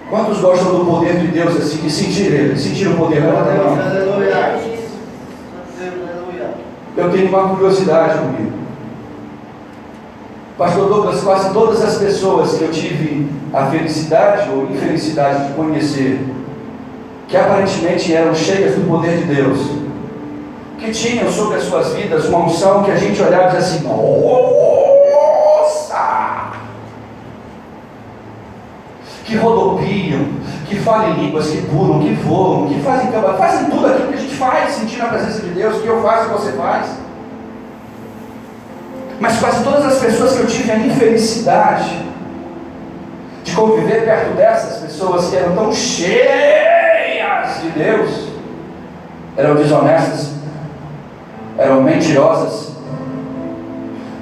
Quantos gostam do poder de Deus assim, de sentir Ele, sentir o poder dele? Eu tenho uma curiosidade comigo. Pastor Douglas, quase todas as pessoas que eu tive a felicidade ou infelicidade de conhecer, que aparentemente eram cheias do poder de Deus, que tinham sobre as suas vidas uma unção que a gente olhava e dizia assim: nossa! Que rodopiam, que falam em línguas, que pulam, que voam, que fazem tudo aquilo que a gente faz, sentindo a presença de Deus, que eu faço e você faz. Mas quase todas as pessoas que eu tive a infelicidade de conviver perto dessas pessoas que eram tão cheias de Deus eram desonestas, eram mentirosas,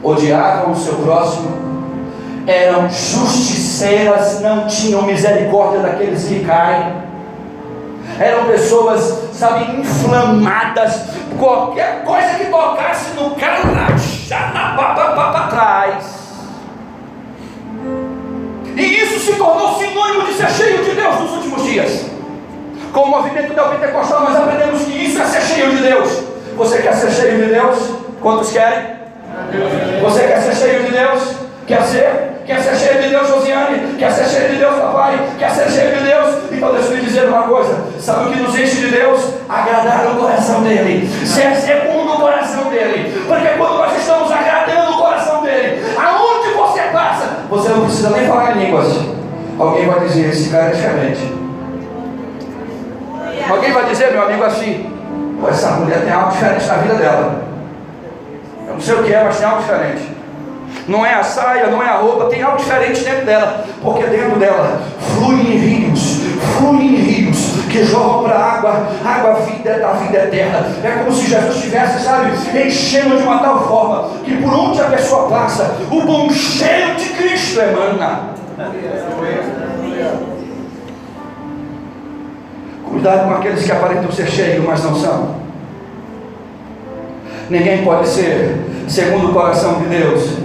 odiavam o seu próximo, eram justiceiras, não tinham misericórdia daqueles que caem, eram pessoas, sabe, inflamadas, qualquer coisa que tocasse no cara, para trás. E isso se tornou sinônimo de ser cheio de Deus nos últimos dias. Com o movimento neopentecostal nós aprendemos que isso é ser cheio de Deus. Você quer ser cheio de Deus? Quantos querem? Você quer ser cheio de Deus? Quer ser? Quer ser cheio de Deus, Josiane? Quer ser cheio de Deus, papai? Quer ser cheio de Deus? Então deixa eu lhe dizer uma coisa. Sabe o que nos enche de Deus? Agradar o coração dele, ser segundo o coração dele. Porque quando nós estamos agradando o coração dele, aonde você passa, você não precisa nem falar em línguas. Alguém vai dizer, esse cara é diferente. Alguém vai dizer, meu amigo, assim, essa mulher tem algo diferente na vida dela. Eu não sei o que é, mas tem algo diferente. Não é a saia, não é a roupa, tem algo diferente dentro dela. Porque dentro dela fluem rios que jorram para a água vida da vida eterna. É como se Jesus estivesse, sabe, enchendo de uma tal forma que por onde a pessoa passa, o bom cheiro de Cristo emana. Cuidado com aqueles que aparentam ser cheios, mas não são. Ninguém pode ser segundo o coração de Deus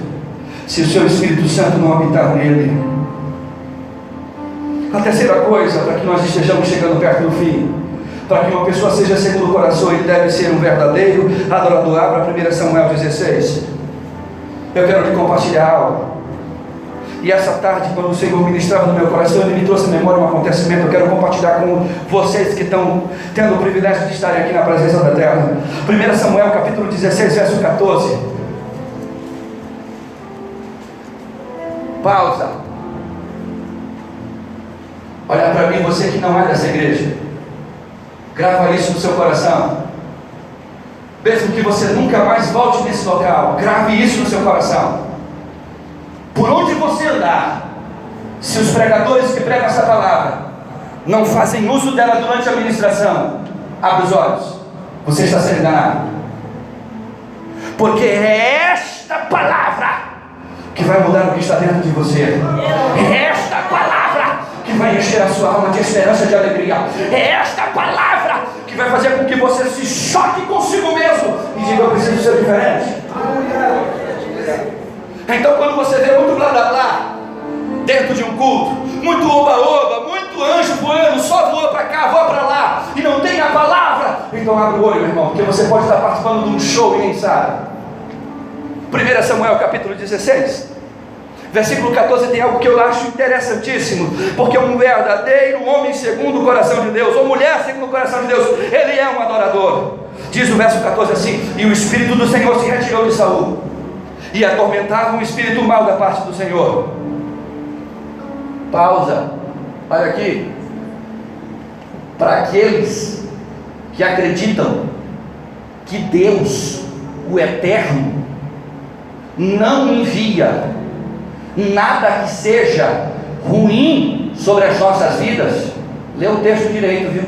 se o seu Espírito Santo não habitar nele. A terceira coisa, para que nós estejamos chegando perto do fim, para que uma pessoa seja segundo o coração, ele deve ser um verdadeiro adorador. Abra 1 Samuel 16. Eu quero lhe compartilhar algo. E essa tarde, quando o Senhor ministrava no meu coração, Ele me trouxe à memória um acontecimento. Eu quero compartilhar com vocês que estão tendo o privilégio de estarem aqui na presença da terra. 1 Samuel capítulo 16, verso 14. Pausa. Olha para mim, você que não é dessa igreja. Grava isso no seu coração. Mesmo que você nunca mais volte nesse local, grave isso no seu coração. Por onde você andar, se os pregadores que pregam essa palavra não fazem uso dela durante a ministração, abre os olhos, você está sendo enganado. Porque é esta palavra que vai mudar o que está dentro de você. É esta palavra que vai encher a sua alma de esperança, de alegria. É esta palavra que vai fazer com que você se choque consigo mesmo e diga, eu preciso ser diferente. Então quando você vê muito blá blá blá dentro de um culto, muito oba-oba, muito anjo voando, só voa para cá, voa para lá, e não tem a palavra, então abre o olho, meu irmão, porque você pode estar participando de um show e nem sabe. 1 Samuel capítulo 16, versículo 14, tem algo que eu acho interessantíssimo, porque um verdadeiro homem segundo o coração de Deus, ou mulher segundo o coração de Deus, ele é um adorador. Diz o verso 14 assim: e o Espírito do Senhor se retirou de Saul, e atormentava um espírito mau da parte do Senhor. Pausa. Olha aqui. Para aqueles que acreditam que Deus, o Eterno, não envia nada que seja ruim sobre as nossas vidas, lê o texto direito, viu?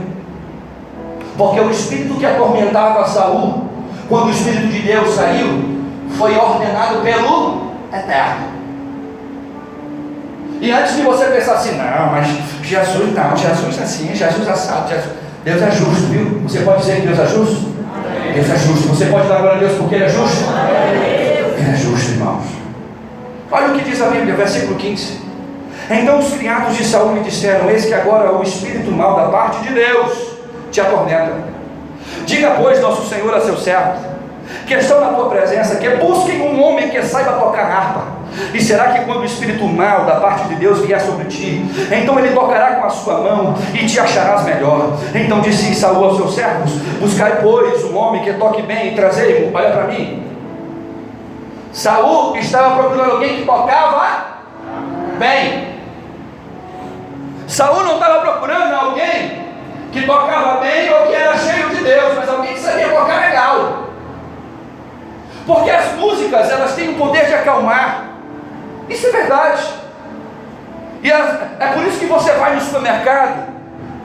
Porque o espírito que atormentava Saul, quando o Espírito de Deus saiu, foi ordenado pelo Eterno. E antes de você pensar assim, não, mas Jesus não, Jesus assim, Jesus assado, Deus é justo, viu? Você pode dizer que Deus é justo? Deus é justo. Você pode dar glória a Deus porque Ele é justo? Ele é justo, irmãos. Olha o que diz a Bíblia, versículo 15. Então os criados de Saul lhe disseram: eis que agora o espírito mau da parte de Deus te atormenta. Diga, pois, nosso Senhor a seus servos, que estão na tua presença, que busquem um homem que saiba tocar harpa. E será que quando o espírito mau da parte de Deus vier sobre ti, então ele tocará com a sua mão e te acharás melhor. Então disse Saul aos seus servos: buscai, pois, um homem que toque bem e trazei-mo. Olha para mim. Saul estava procurando alguém que tocava bem. Saul não estava procurando alguém que tocava bem ou que era cheio de Deus, mas alguém que sabia tocar legal. Porque as músicas, elas têm o poder de acalmar. Isso é verdade. E é por isso que você vai no supermercado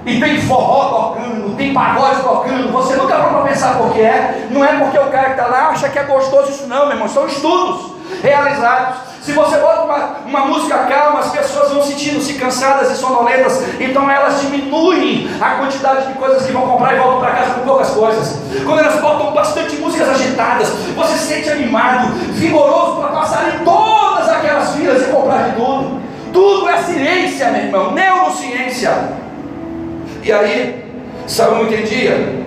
e tem forró tocando, tem pagode tocando, você nunca vai para pensar por que é. Não é porque o cara que está lá acha que é gostoso isso não, meu irmão. São estudos realizados. Se você bota uma música calma, as pessoas vão sentindo-se cansadas e sonolentas, então elas diminuem a quantidade de coisas que vão comprar e voltam para casa com poucas coisas. Quando elas botam bastante músicas agitadas, você se sente animado, vigoroso para passar em todas aquelas filas e comprar de tudo. Tudo é ciência, meu irmão, neurociência. E aí, Saul não entendia.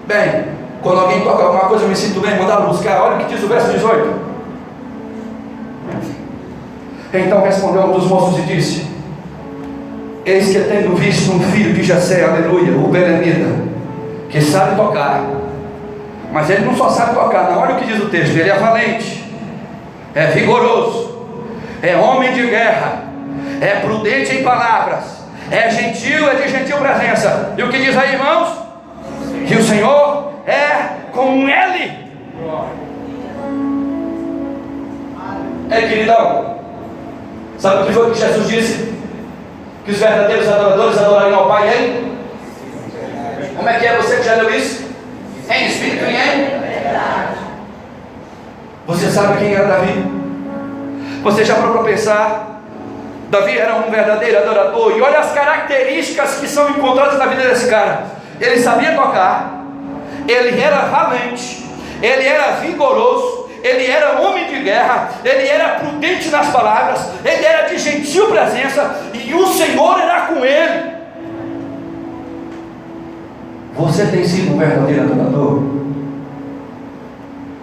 Bem, quando alguém toca alguma coisa eu me sinto bem, mandar buscar. Olha o que diz o verso 18. Então respondeu um dos moços e disse: eis que tenho visto um filho de Jessé, aleluia, o belemita, que sabe tocar. Mas ele não só sabe tocar não, olha o que diz o texto. Ele é valente, é vigoroso, é homem de guerra, é prudente em palavras, é gentil, é de gentil presença. E o que diz aí, irmãos? Que o Senhor é com ele. Queridão, sabe o que foi que Jesus disse? Que os verdadeiros adoradores adorariam ao Pai, hein? Como é que é? Você que já leu isso? Em espírito e em verdade. Você sabe quem era Davi? Você já parou para pensar? Davi era um verdadeiro adorador. E olha as características que são encontradas na vida desse cara. Ele sabia tocar, ele era valente, ele era vigoroso, ele era homem de guerra, ele era prudente nas palavras, ele era de gentil presença, e o Senhor era com ele. Você tem sido um verdadeiro adorador?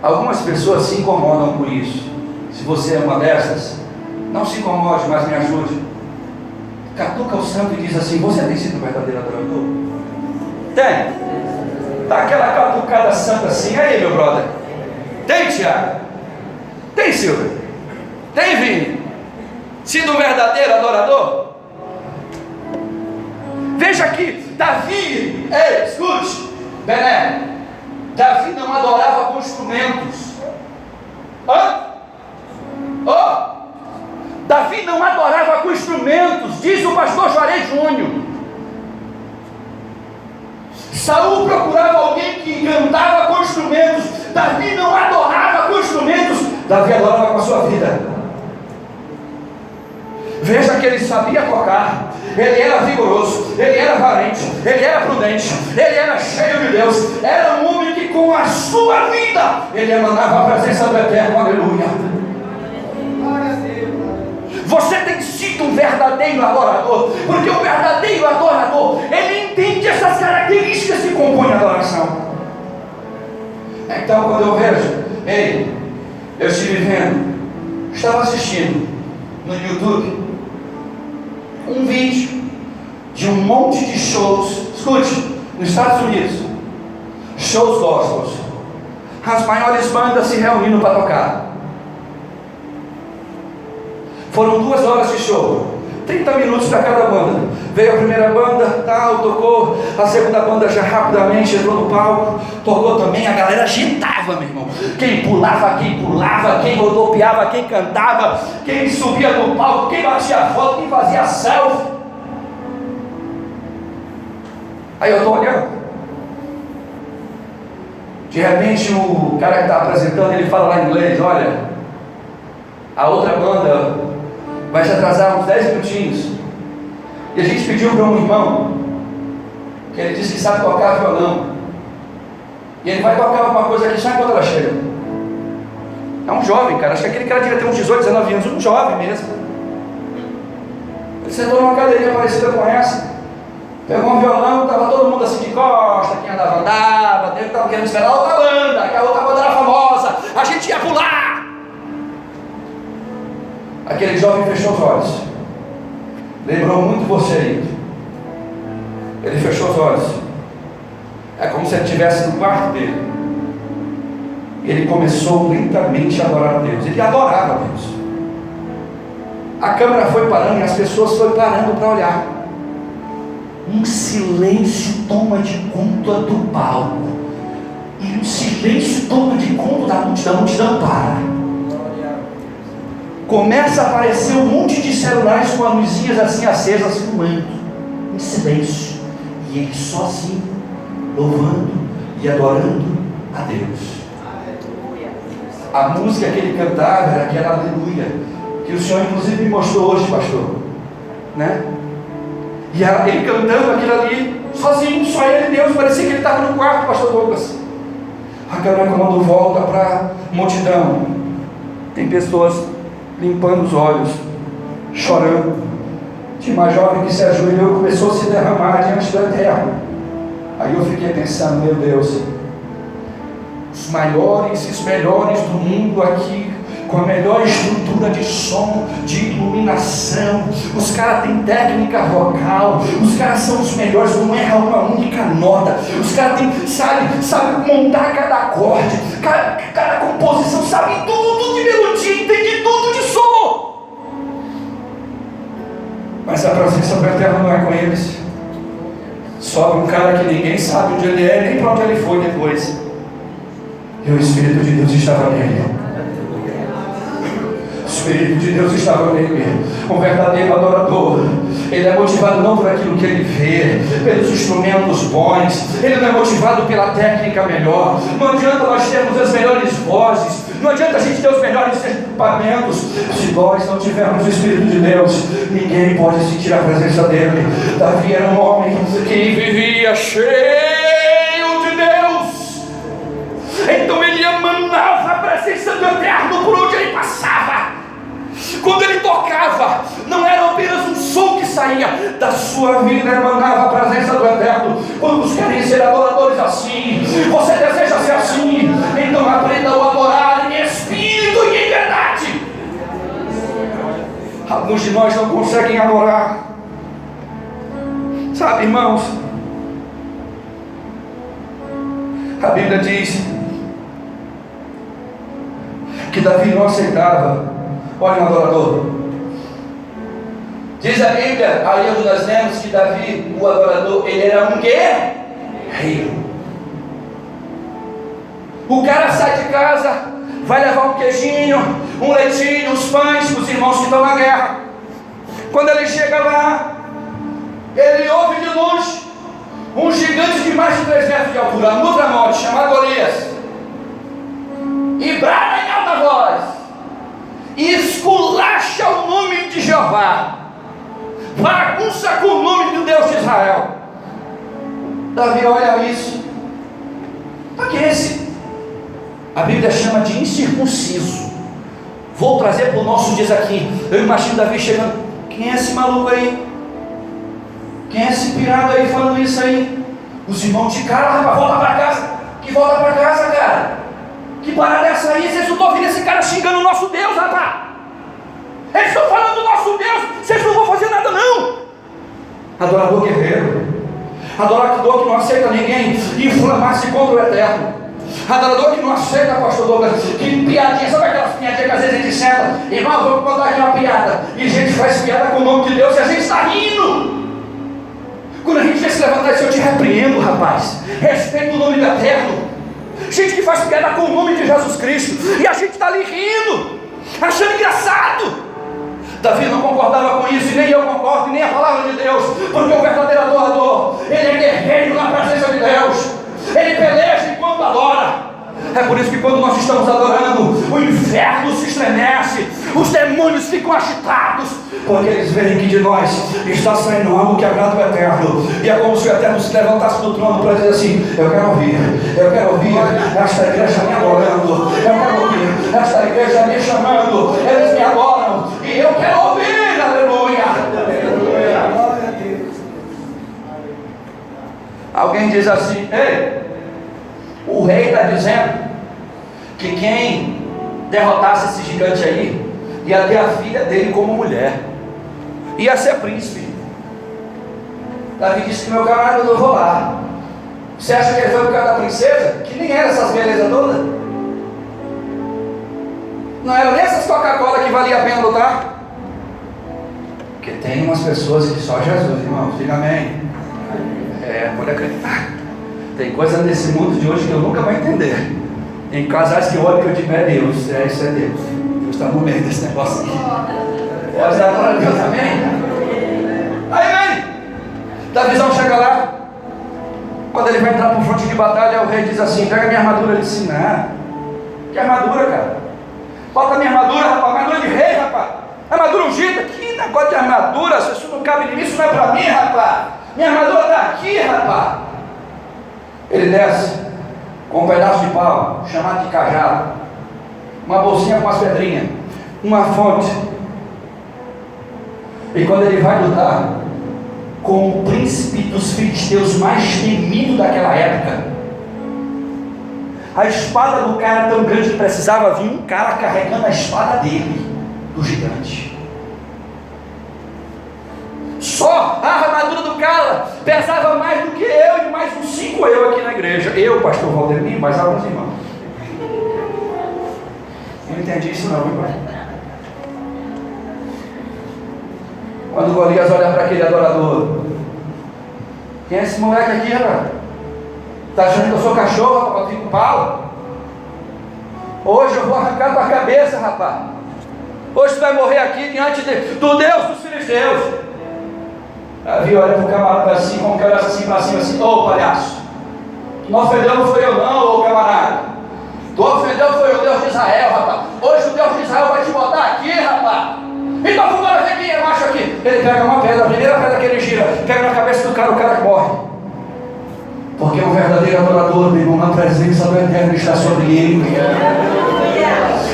Algumas pessoas se incomodam com isso. Se você é uma dessas, não se incomode, mas me ajude. Catuca o santo e diz assim: você tem sido um verdadeiro adorador? Tem. Dá aquela catucada santa assim. Aí, meu brother. Tem, Tiago? Tem, Silvio? Tem, Vini? Sido um verdadeiro adorador? Veja aqui, Davi, ei, escute, Bené, Davi não adorava com instrumentos. Davi não adorava com instrumentos, diz o pastor Juarez Júnior. Saul procurava alguém que cantava com instrumentos. Davi não adorava com instrumentos, Davi adorava com a sua vida. Veja que ele sabia tocar, ele era vigoroso, ele era valente, ele era prudente, ele era cheio de Deus, era um homem que com a sua vida ele emanava a presença do Eterno, aleluia. Você tem sido um verdadeiro adorador, porque o verdadeiro adorador, ele entende essas características que compõem a adoração. Então quando eu vejo, eu estive vendo, estava assistindo no YouTube um vídeo de um monte de shows, escute, nos Estados Unidos, shows gospels, as maiores bandas se reunindo para tocar. Foram 2 horas de show, 30 minutos para cada banda. Veio a primeira banda, tocou. A segunda banda já rapidamente entrou no palco, tocou também. A galera agitava, meu irmão. Quem pulava, quem rodopiava, quem cantava, quem subia no palco, quem batia foto, quem fazia selfie. Aí eu estou olhando. De repente o cara que está apresentando, ele fala lá em inglês: olha, a outra banda vai se atrasar uns 10 minutinhos. E a gente pediu para um irmão, que ele disse que sabe tocar violão, e ele vai tocar alguma coisa aqui só enquanto ela chega. É um jovem, cara, acho que aquele cara devia ter uns 18, 19 anos, um jovem mesmo. Ele sentou numa cadeirinha parecida com essa, pegou um violão, estava todo mundo assim de costa, quem andava, ele estava querendo esperar a outra banda, que a outra banda era famosa, a gente ia pular. Aquele jovem fechou os olhos. Lembrou muito você aí. Ele fechou os olhos. É como se ele estivesse no quarto dele. Ele começou lentamente a adorar a Deus. Ele adorava a Deus. A câmera foi parando e as pessoas foram parando para olhar. Um silêncio toma de conta do palco. E um silêncio toma de conta da multidão. A multidão para. Começa a aparecer um monte de celulares com as luzinhas assim acesas, filmando, em silêncio. e ele sozinho, louvando e adorando a Deus. A música que ele cantava era aquela aleluia, que o Senhor inclusive me mostrou hoje, pastor, né? E ele cantando aquilo ali, sozinho, só ele e Deus, parecia que ele estava no quarto, pastor Douglas. Aquela quando volta para a multidão, tem pessoas limpando os olhos, chorando. Tinha uma jovem que se ajoelhou e começou a se derramar diante do Eterno. Aí eu fiquei pensando, meu Deus, os maiores e os melhores do mundo aqui, com a melhor estrutura de som, de iluminação, os caras têm técnica vocal, os caras são os melhores, não erra uma única nota, os caras têm, sabe montar cada acorde, cada composição, sabe tudo de melodia, entende tudo de som. Mas a presença do Eterno não é com eles. Sobra um cara que ninguém sabe onde ele é, nem para onde ele foi depois. E o Espírito de Deus estava nele. O Espírito de Deus estava nele. Um verdadeiro adorador, ele é motivado não por aquilo que ele vê, pelos instrumentos bons. Ele não é motivado pela técnica melhor. Não adianta nós termos as melhores vozes, não adianta a gente ter os melhores equipamentos. Se nós não tivermos o Espírito de Deus, ninguém pode sentir a presença dele. Davi era um homem que vivia cheio de Deus. Então ele emanava a presença do Eterno por onde ele passava. Quando ele tocava, não era apenas um som que saía da sua vida, emanava a presença do Eterno. Quantos querem ser adoradores assim? Você deseja ser assim? Então aprenda a adorar em espírito e em verdade. Alguns de nós não conseguem adorar. Sabe, irmãos, a Bíblia diz que Davi não aceitava. Olha um adorador. Diz a Bíblia, aí nós lemos que Davi, o adorador, ele era um guerreiro. O cara sai de casa, vai levar um queijinho, um leitinho, uns pães para os irmãos que estão na guerra. Quando ele chega lá, ele ouve de longe um gigante de mais de 3 metros de altura, no Tramonte, chamado Golias, e brada em alta voz, e esculacha o nome de Jeová, bagunça com o nome do Deus de Israel. Davi olha isso, para que esse, a Bíblia chama de incircunciso. Vou trazer para o nosso dias aqui. Eu imagino Davi chegando, quem é esse maluco aí? Quem é esse pirado aí falando isso aí? Os irmãos de cara, rapaz, volta para casa. Que volta para casa, cara? Que parada é essa aí? Vocês não estão ouvindo esse cara xingando o nosso Deus, rapaz? Eles estão falando do nosso Deus, vocês não vão fazer nada não. Adorador guerreiro, adorador que não aceita ninguém inflamar-se contra o Eterno, adorador que não aceita, pastor Douglas, que piadinha, sabe aquelas piadinhas que às vezes a gente senta, irmão, vamos contar aqui uma piada, e a gente faz piada com o nome de Deus e a gente está rindo. Quando a gente vê se levantar e dizer, eu te repreendo, rapaz, respeita o nome do Eterno. Gente que faz piada com o nome de Jesus Cristo, e a gente está ali rindo, achando engraçado. Davi não concordava com isso, e nem eu concordo, e nem a palavra de Deus, porque o verdadeiro adorador, ele é guerreiro na presença de Deus, ele peleja enquanto adora. É por isso que quando nós estamos adorando, o inferno se estremece, os demônios ficam agitados, porque eles veem que de nós está saindo algo que agrada o Eterno. E é como se o Eterno se levantasse do trono para dizer assim, eu quero ouvir esta igreja me adorando, eu quero ouvir esta igreja me chamando, eles me adoram e eu quero ouvir, aleluia. Alguém diz assim, ei, o rei está dizendo que quem derrotasse esse gigante aí ia ter a filha dele como mulher, ia ser príncipe. Davi disse que meu camarada, eu não vou lá. Você acha que ele foi por causa da princesa? Que nem era essas belezas todas. Não eram nem essas Coca-Cola que valia a pena lutar. Porque tem umas pessoas que só Jesus, irmãos, diga amém. Pode acreditar. Tem coisa nesse mundo de hoje que eu nunca vou entender. Tem casais que olham que eu digo, é Deus, isso é Deus. Deus está no meio desse negócio aqui. Pode dar glória a Deus, amém? Aí, Davi chega lá, Quando ele vai entrar para o fronte de batalha, o rei diz assim: pega minha armadura. Ele disse: não, que armadura, cara? Bota minha armadura, rapaz, armadura de rei, rapaz, armadura ungida. Que negócio de armadura? Isso não cabe em mim, isso não é para mim, rapaz. Minha armadura está aqui, rapaz. Ele desce com um pedaço de pau, chamado de cajado, uma bolsinha com umas pedrinhas, uma fonte. E quando ele vai lutar com o príncipe dos filisteus mais temido daquela época, a espada do cara era tão grande que precisava vir um cara carregando a espada dele, do gigante. Só a armadura do cara pesava mais do que eu e mais uns 5 eu aqui na igreja. Eu, pastor Valdemir, mais alguns irmãos. Eu não entendi isso não, viu, pai? Quando Golias olha para aquele adorador: quem é esse moleque aqui, rapaz? Está achando que eu sou cachorro, rapaz? Eu tenho pau? Hoje eu vou arrancar tua cabeça, rapaz. Hoje tu vai morrer aqui diante do Deus dos filisteus. Davi olha para o camarada assim, como que olha assim para cima, assim: ô palhaço, não ofendeu não foi eu não, ô camarada. Tu ofendeu foi o Deus de Israel, rapaz. Hoje o Deus de Israel vai te botar aqui, rapaz. Então vamos lá ver quem é macho aqui. Ele pega uma pedra, a primeira pedra que ele gira, pega na cabeça do cara, o cara morre. Porque o verdadeiro adorador, meu irmão, a presença do Eterno está sobre ele.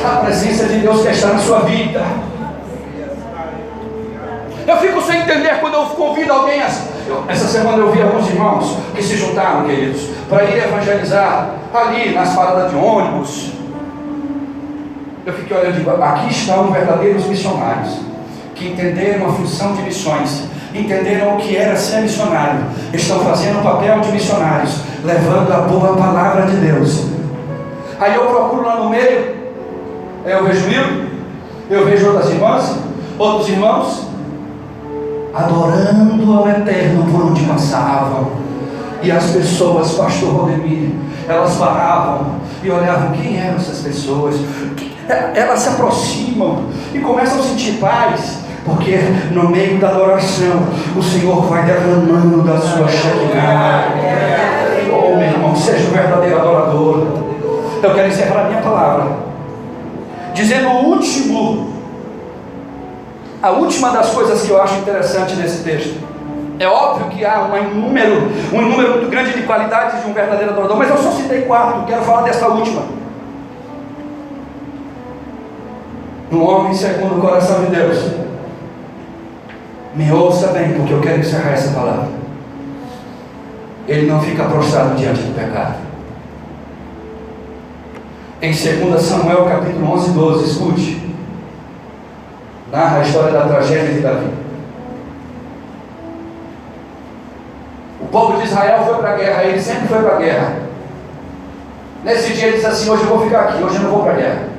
A presença de Deus que está na sua vida. Eu fico sem entender quando eu convido alguém assim. Essa semana eu vi alguns irmãos que se juntaram, queridos, para ir evangelizar ali nas paradas de ônibus. Eu fiquei olhando e digo: aqui estão verdadeiros missionários que entenderam a função de missões, entenderam o que era ser missionário, estão fazendo o papel de missionários, levando a boa palavra de Deus. Aí eu procuro lá no meio, eu vejo eu vejo outras irmãs, outros irmãos, adorando ao Eterno por onde passavam. E as pessoas, pastor Valdemir, elas paravam e olhavam: quem eram essas pessoas? Elas se aproximam e começam a sentir paz, porque no meio da adoração o Senhor vai derramando da sua Shekinah. Oh, meu irmão, seja um verdadeiro adorador. Eu quero encerrar a minha palavra dizendo a última das coisas que eu acho interessante nesse texto. É óbvio que há um número muito grande de qualidades de um verdadeiro adorador, mas eu só citei 4, quero falar dessa última. Um homem segundo o coração de Deus. Me ouça bem, porque eu quero encerrar essa palavra. Ele não fica prostrado diante do pecado. Em 2 Samuel capítulo 11, 12, escute. Narra a história da tragédia de Davi. O povo de Israel foi para a guerra, ele sempre foi para a guerra. Nesse dia ele disse assim: hoje eu vou ficar aqui, hoje eu não vou para a guerra.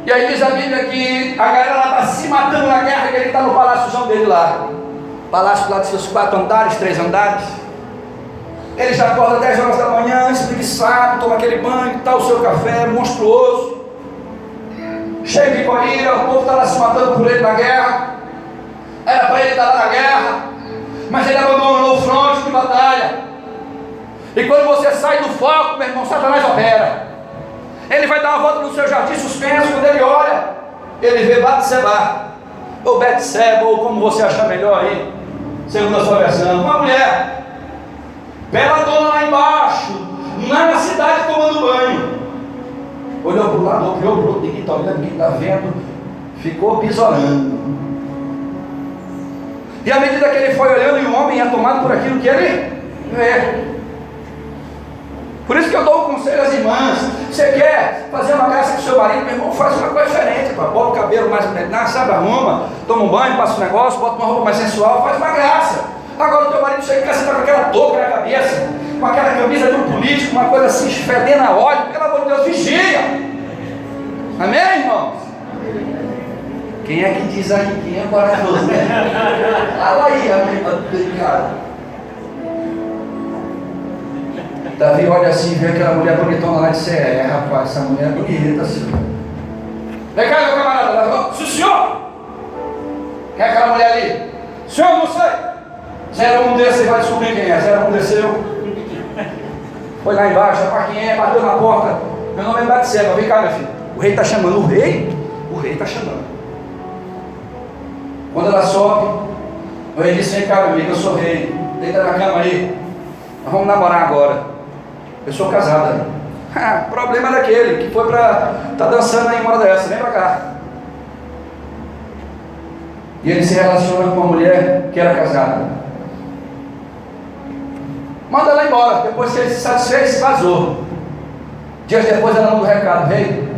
E aí diz a Bíblia que a galera lá está se matando na guerra, que ele está no paláciozão dele lá. Palácio lá de seus 4 andares, 3 andares. Ele já acorda 10 horas da manhã, espreguiçado, toma aquele banho, tá o seu café monstruoso, cheio de corrida, o povo está lá se matando por ele na guerra. Era para ele estar lá na guerra, mas ele abandonou o fronte de batalha. E quando você sai do foco, meu irmão, Satanás opera. Ele vai dar uma volta no seu jardim suspenso. Quando ele olha, ele vê Batseba, ou Betseba, ou como você achar melhor aí, segundo a sua versão, uma mulher beladona lá embaixo, lá na cidade, tomando banho. Olhou para o lado, olhou para o outro, ninguém está olhando, ninguém está vendo, ficou pisorando. E à medida que ele foi olhando, e o homem é tomado por aquilo que ele vê. Por isso que eu dou um conselho às irmãs: você quer fazer uma graça com o seu marido, meu irmão, faz uma coisa diferente, pá. Bota o cabelo mais bonito, sabe, arruma, toma um banho, passa um negócio, bota uma roupa mais sensual, faz uma graça. Agora o teu marido chega em casa, você está com aquela touca na cabeça, com aquela camisa de um político, uma coisa assim, fedendo a óleo, pelo amor de Deus, vigia. Amém, irmãos? Quem é que diz aí? Quem é corajoso, né? Fala aí, amém, cara. Davi olha assim e vê aquela mulher bonitona lá e diz: rapaz, essa mulher é bonita, senhor. Vem cá, meu camarada. Sim, senhor. Quem é aquela mulher ali? Senhor, não sei. 01 desse, você vai descobrir quem é. 01 desceu, foi lá embaixo, rapaz, quem é? Bateu na porta. Meu nome é Batseba, vem cá, meu filho. O rei está chamando. O rei está chamando. Quando ela sobe, o rei disse: vem cá, meu amigo, eu sou rei. Deita na cama aí. Nós vamos namorar agora. Eu sou casada. Problema daquele que foi para tá dançando aí uma hora dessa. Vem pra cá. E ele se relaciona com uma mulher que era casada. Manda ela embora. Depois que ele se satisfez, vazou. Dias depois ela manda um recado: rei,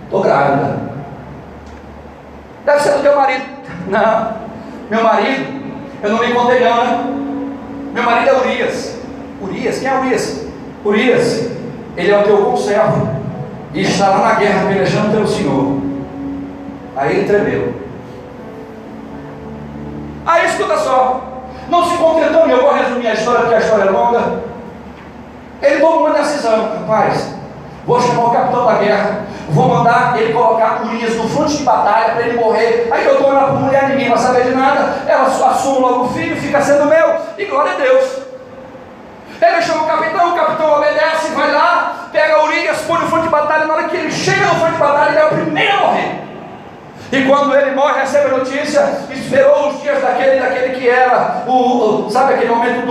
estou grávida. Deve ser do teu marido. Não, meu marido, eu não me contei não, né? Meu marido é Urias. Urias? Quem é Urias? Urias, ele é o teu conservo e está lá na guerra pelejando pelo Senhor. Aí ele tremeu. Aí escuta só, não se contentando, eu vou resumir a história porque a história é longa. Ele tomou uma decisão: rapaz, vou chamar o capitão da guerra, vou mandar ele colocar Urias no fronte de batalha para ele morrer. Aí eu estou olhando para a mulher, ninguém vai saber de nada, ela assume logo o filho, fica sendo meu, e glória a Deus. Ele chama o capitão obedece, vai lá, pega Urias, põe no fronte de batalha. Na hora que ele chega no fronte de batalha, ele é o primeiro a morrer. E quando ele morre, recebe a notícia, esperou os dias daquele que era sabe aquele momento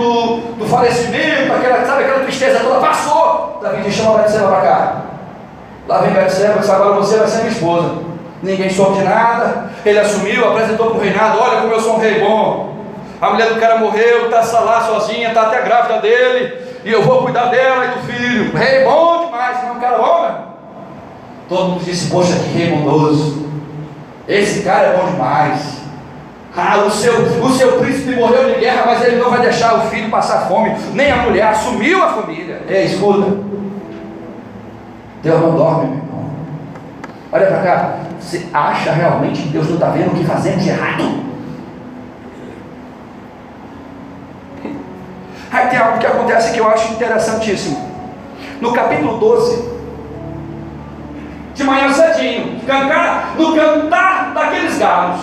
do falecimento, sabe aquela tristeza toda, passou. Davi chama Batseba para cá. Lá vem Batseba, disse: agora você vai ser minha esposa. Ninguém soube de nada. Ele assumiu, apresentou para o reinado: olha como eu sou um rei bom. A mulher do cara morreu, está lá sozinha, está até grávida dele, e eu vou cuidar dela e do filho. Rei bom demais, não é um cara bom, né? Todo mundo disse: poxa, que rei bondoso. Esse cara é bom demais. O seu príncipe morreu de guerra, mas ele não vai deixar o filho passar fome, nem a mulher, assumiu a família. Ei, escuta, Deus não dorme, meu irmão. Olha para cá. Você acha realmente que Deus não está vendo o que fazemos de errado? Aí tem algo que acontece que eu acho interessantíssimo. No capítulo 12, de manhã cedinho, no cantar daqueles galos,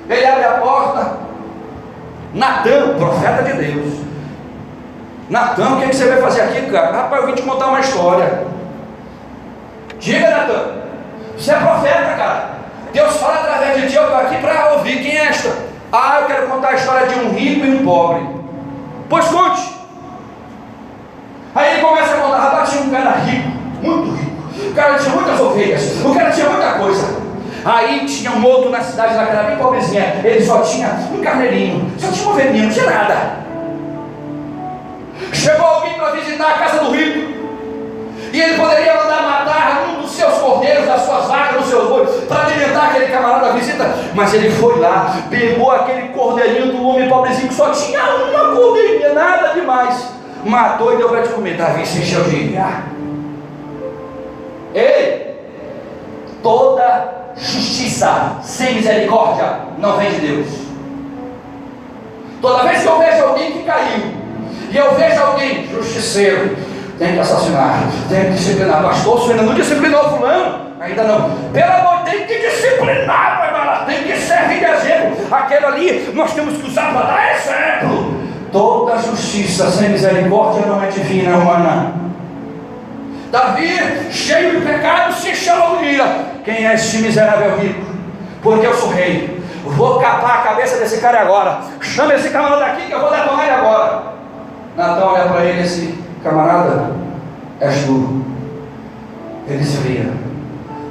ele abre a porta. Natã, profeta de Deus. Natã, o que você vai fazer aqui, cara? Rapaz, eu vim te contar uma história. Diga, Natã, você é profeta, cara. Deus fala através de ti, eu estou aqui para ouvir. Quem é esta? Eu quero contar a história de um rico e um pobre. Pois conte. Aí ele começa a contar: rapaz, tinha um cara rico, muito rico. O cara tinha muitas ovelhas, o cara tinha muita coisa. Aí tinha um outro na cidade, lá que era bem pobrezinha. Ele só tinha um carneirinho, só tinha uma ovelhinha, não tinha nada. Chegou alguém para visitar a casa do rico, e ele poderia mandar matar um dos seus cordeiros, das suas vacas, dos seus bois, para alimentar aquele camarada da visita. Mas ele foi lá, pegou aquele cordeirinho do homem pobrezinho que só tinha uma cordeirinha, nada demais, matou e deu para te comer. Davi se encheu de ira. Ei, toda justiça sem misericórdia não vem de Deus. Toda vez que eu vejo alguém que caiu, e eu vejo alguém justiceiro, tem que assassinar, tem que disciplinar. Pastor, você ainda não disciplinou fulano? Ainda não. Pelo amor, tem que disciplinar, pai barato, tem que servir de exemplo. Aquele ali nós temos que usar para dar exemplo. Toda justiça sem misericórdia não é divina, é humana. Davi, cheio de pecado, se chama de ira. Quem é este miserável rico? Porque eu sou rei. Vou capar a cabeça desse cara agora. Chama esse camarada daqui que eu vou detonar ele agora. Natã olha para ele: esse camarada, és tu. Ele se ria.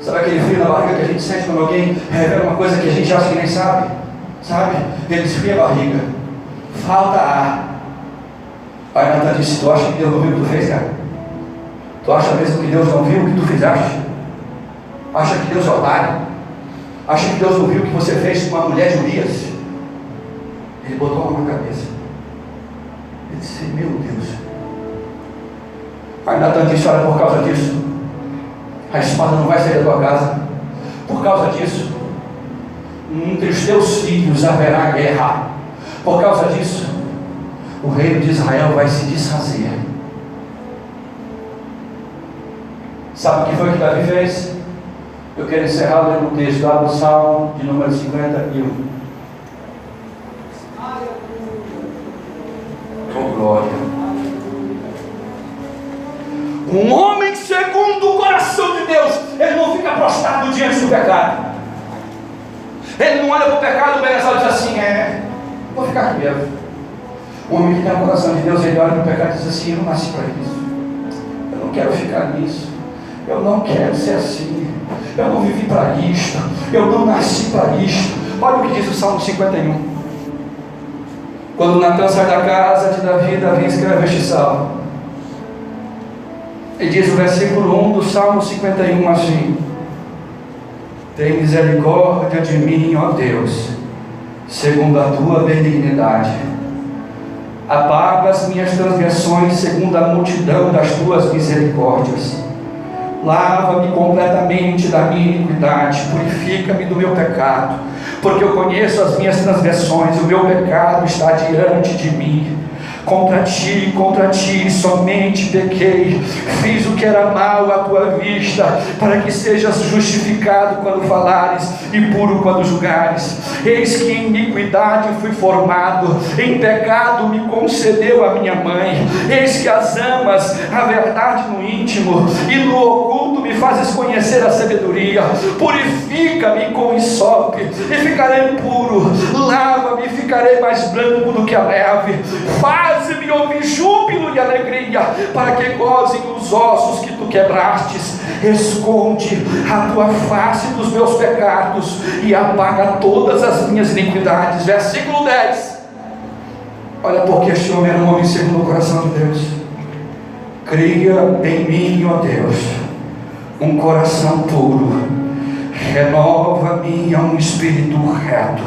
Sabe aquele frio na barriga que a gente sente quando alguém revela uma coisa que a gente acha que nem sabe? Sabe? Ele esfria a barriga. Falta ar. Aí Natã disse: tu acha que Deus não viu o que tu fez, cara? Tu acha mesmo que Deus não viu o que tu fizeste? Acha que Deus é otário? Acha que Deus não viu o que você fez com uma mulher de Urias? Ele botou a mão na cabeça. Ele disse: meu Deus. Aí Natã disse: olha, por causa disso, a espada não vai sair da tua casa. Por causa disso, entre os teus filhos haverá guerra. Por causa disso, o reino de Israel vai se desfazer. Sabe o que foi que Davi fez? Eu quero encerrar lendo o texto lá do Salmo de número 51. glória. Um homem segundo o coração de Deus, ele não fica prostrado diante do pecado. Ele não olha para o pecado, bem e diz assim, vou ficar aqui mesmo. O homem que tem o coração de Deus, ele olha para o pecado e diz assim, eu não nasci para isso. Eu não quero ficar nisso. Eu não quero ser assim. Eu não vivi para isto. Eu não nasci para isto. Olha o que diz o Salmo 51. Quando Natan sai da casa de Davi, Davi escreve este salmo. E diz o versículo 1 do Salmo 51 assim: tem misericórdia de mim, ó Deus, segundo a tua benignidade. Apaga as minhas transgressões segundo a multidão das tuas misericórdias. Lava-me completamente da minha iniquidade, purifica-me do meu pecado, porque eu conheço as minhas transgressões, o meu pecado está diante de mim. Contra ti somente pequei, fiz o que era mal à tua vista, para que sejas justificado quando falares e puro quando julgares. Eis que em iniquidade fui formado, em pecado me concedeu a minha mãe. Eis que as amas a verdade no íntimo, e no oculto me fazes conhecer a sabedoria. Purifica-me com hisope, e ficarei puro. Lava-me e ficarei mais branco do que a neve. Faze-me ouvir júbilo e alegria, para que gozem os ossos que tu quebrastes. Esconde a tua face dos meus pecados e apaga todas as minhas iniquidades. Versículo 10. Olha, porque este homem era um homem segundo o coração de Deus. Cria em mim, ó Deus, um coração puro. Renova-me a um espírito reto.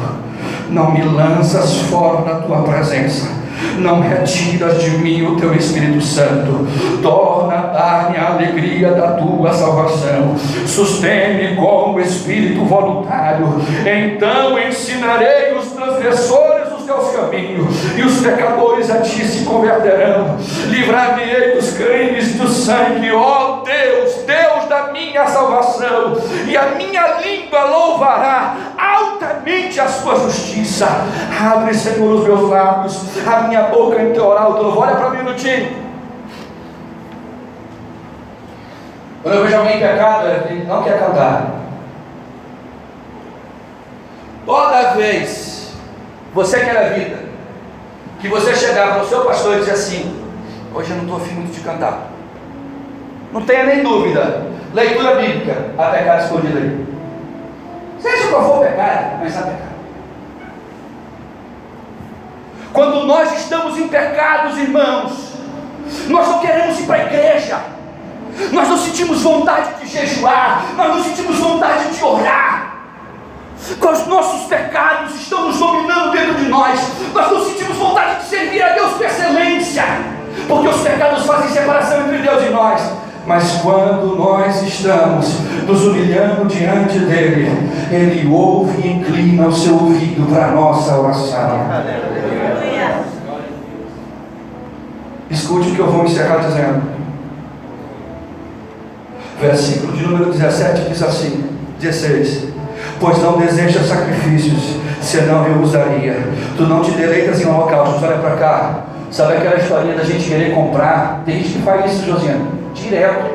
Não me lanças fora da tua presença. Não retiras de mim o teu Espírito Santo. Torna a dar-me a alegria da tua salvação. Sustém-me com o espírito voluntário. Então ensinarei os transgressores os teus caminhos, e os pecadores a ti se converterão. Livrar-me-ei dos crimes e do sangue, ó Deus, Deus da minha salvação, e a minha língua louvará altamente a sua justiça. Abre, Senhor, os meus lábios, a minha boca entoará o teu louvor. Olha para mim um minutinho. Quando eu vejo alguém em pecado, ele não quer cantar. Toda vez você quer a vida, que você chegar para o seu pastor e dizer assim: hoje eu não estou afim muito de cantar. Não tenha nem dúvida. Leitura bíblica, há pecado escondido aí. Seja qual for o pecado, mas há pecado. Quando nós estamos em pecados, irmãos, nós não queremos ir para a igreja, nós não sentimos vontade de jejuar, nós não sentimos vontade de orar. Com os nossos pecados estão nos dominando dentro de nós, nós não sentimos vontade de servir a Deus com excelência, porque os pecados fazem separação entre Deus e nós. Mas quando nós estamos nos humilhando diante dele, ele ouve e inclina o seu ouvido para a nossa oração. Escute o que eu vou encerrar dizendo. Versículo de número 17 diz assim, 16: pois não desejas sacrifícios, senão eu usaria. Tu não te deleitas em holocaustos. Olha para cá. Sabe aquela historinha da gente querer comprar? Tem gente que faz isso, Josiane, direto.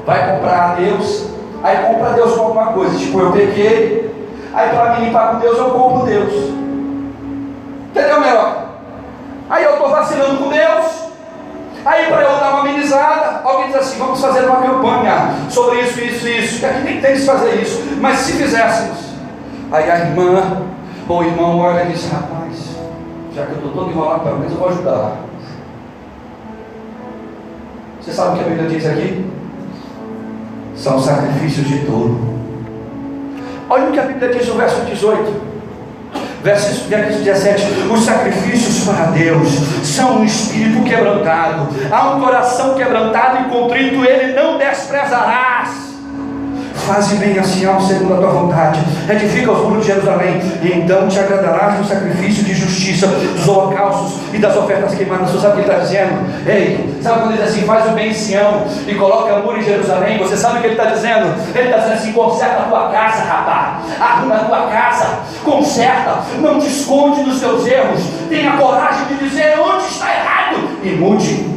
Vai comprar a Deus, aí compra a Deus com alguma coisa. Tipo, eu pequei, aí para me limpar com Deus, eu compro Deus. Entendeu, melhor? Aí eu estou vacilando com Deus. Aí para eu dar uma amenizada, alguém diz assim: vamos fazer uma campanha sobre isso, isso, isso. Que aqui nem tem que fazer isso, mas se fizéssemos. Aí a irmã ou o irmão olha e diz: rapaz, já que eu estou todo enrolado, pelo menos eu vou ajudar. Você sabe o que a Bíblia diz aqui? São sacrifícios de touro. Olha o que a Bíblia diz no verso 18. Verso 17: os sacrifícios para Deus são um espírito quebrantado, há um coração quebrantado e contrito ele não desprezarás. Faze bem a Sião segundo a tua vontade, edifica os muros de Jerusalém, e então te agradarás do sacrifício de justiça, dos holocaustos e das ofertas queimadas. Você sabe o que ele está dizendo? Ei, sabe quando ele diz assim: faz o bem em Sião e coloca muro em Jerusalém? Você sabe o que ele está dizendo? Ele está dizendo assim: conserta a tua casa, rapaz, arruma a tua casa, conserta, não te esconde dos teus erros, tenha coragem de dizer onde está errado e mude.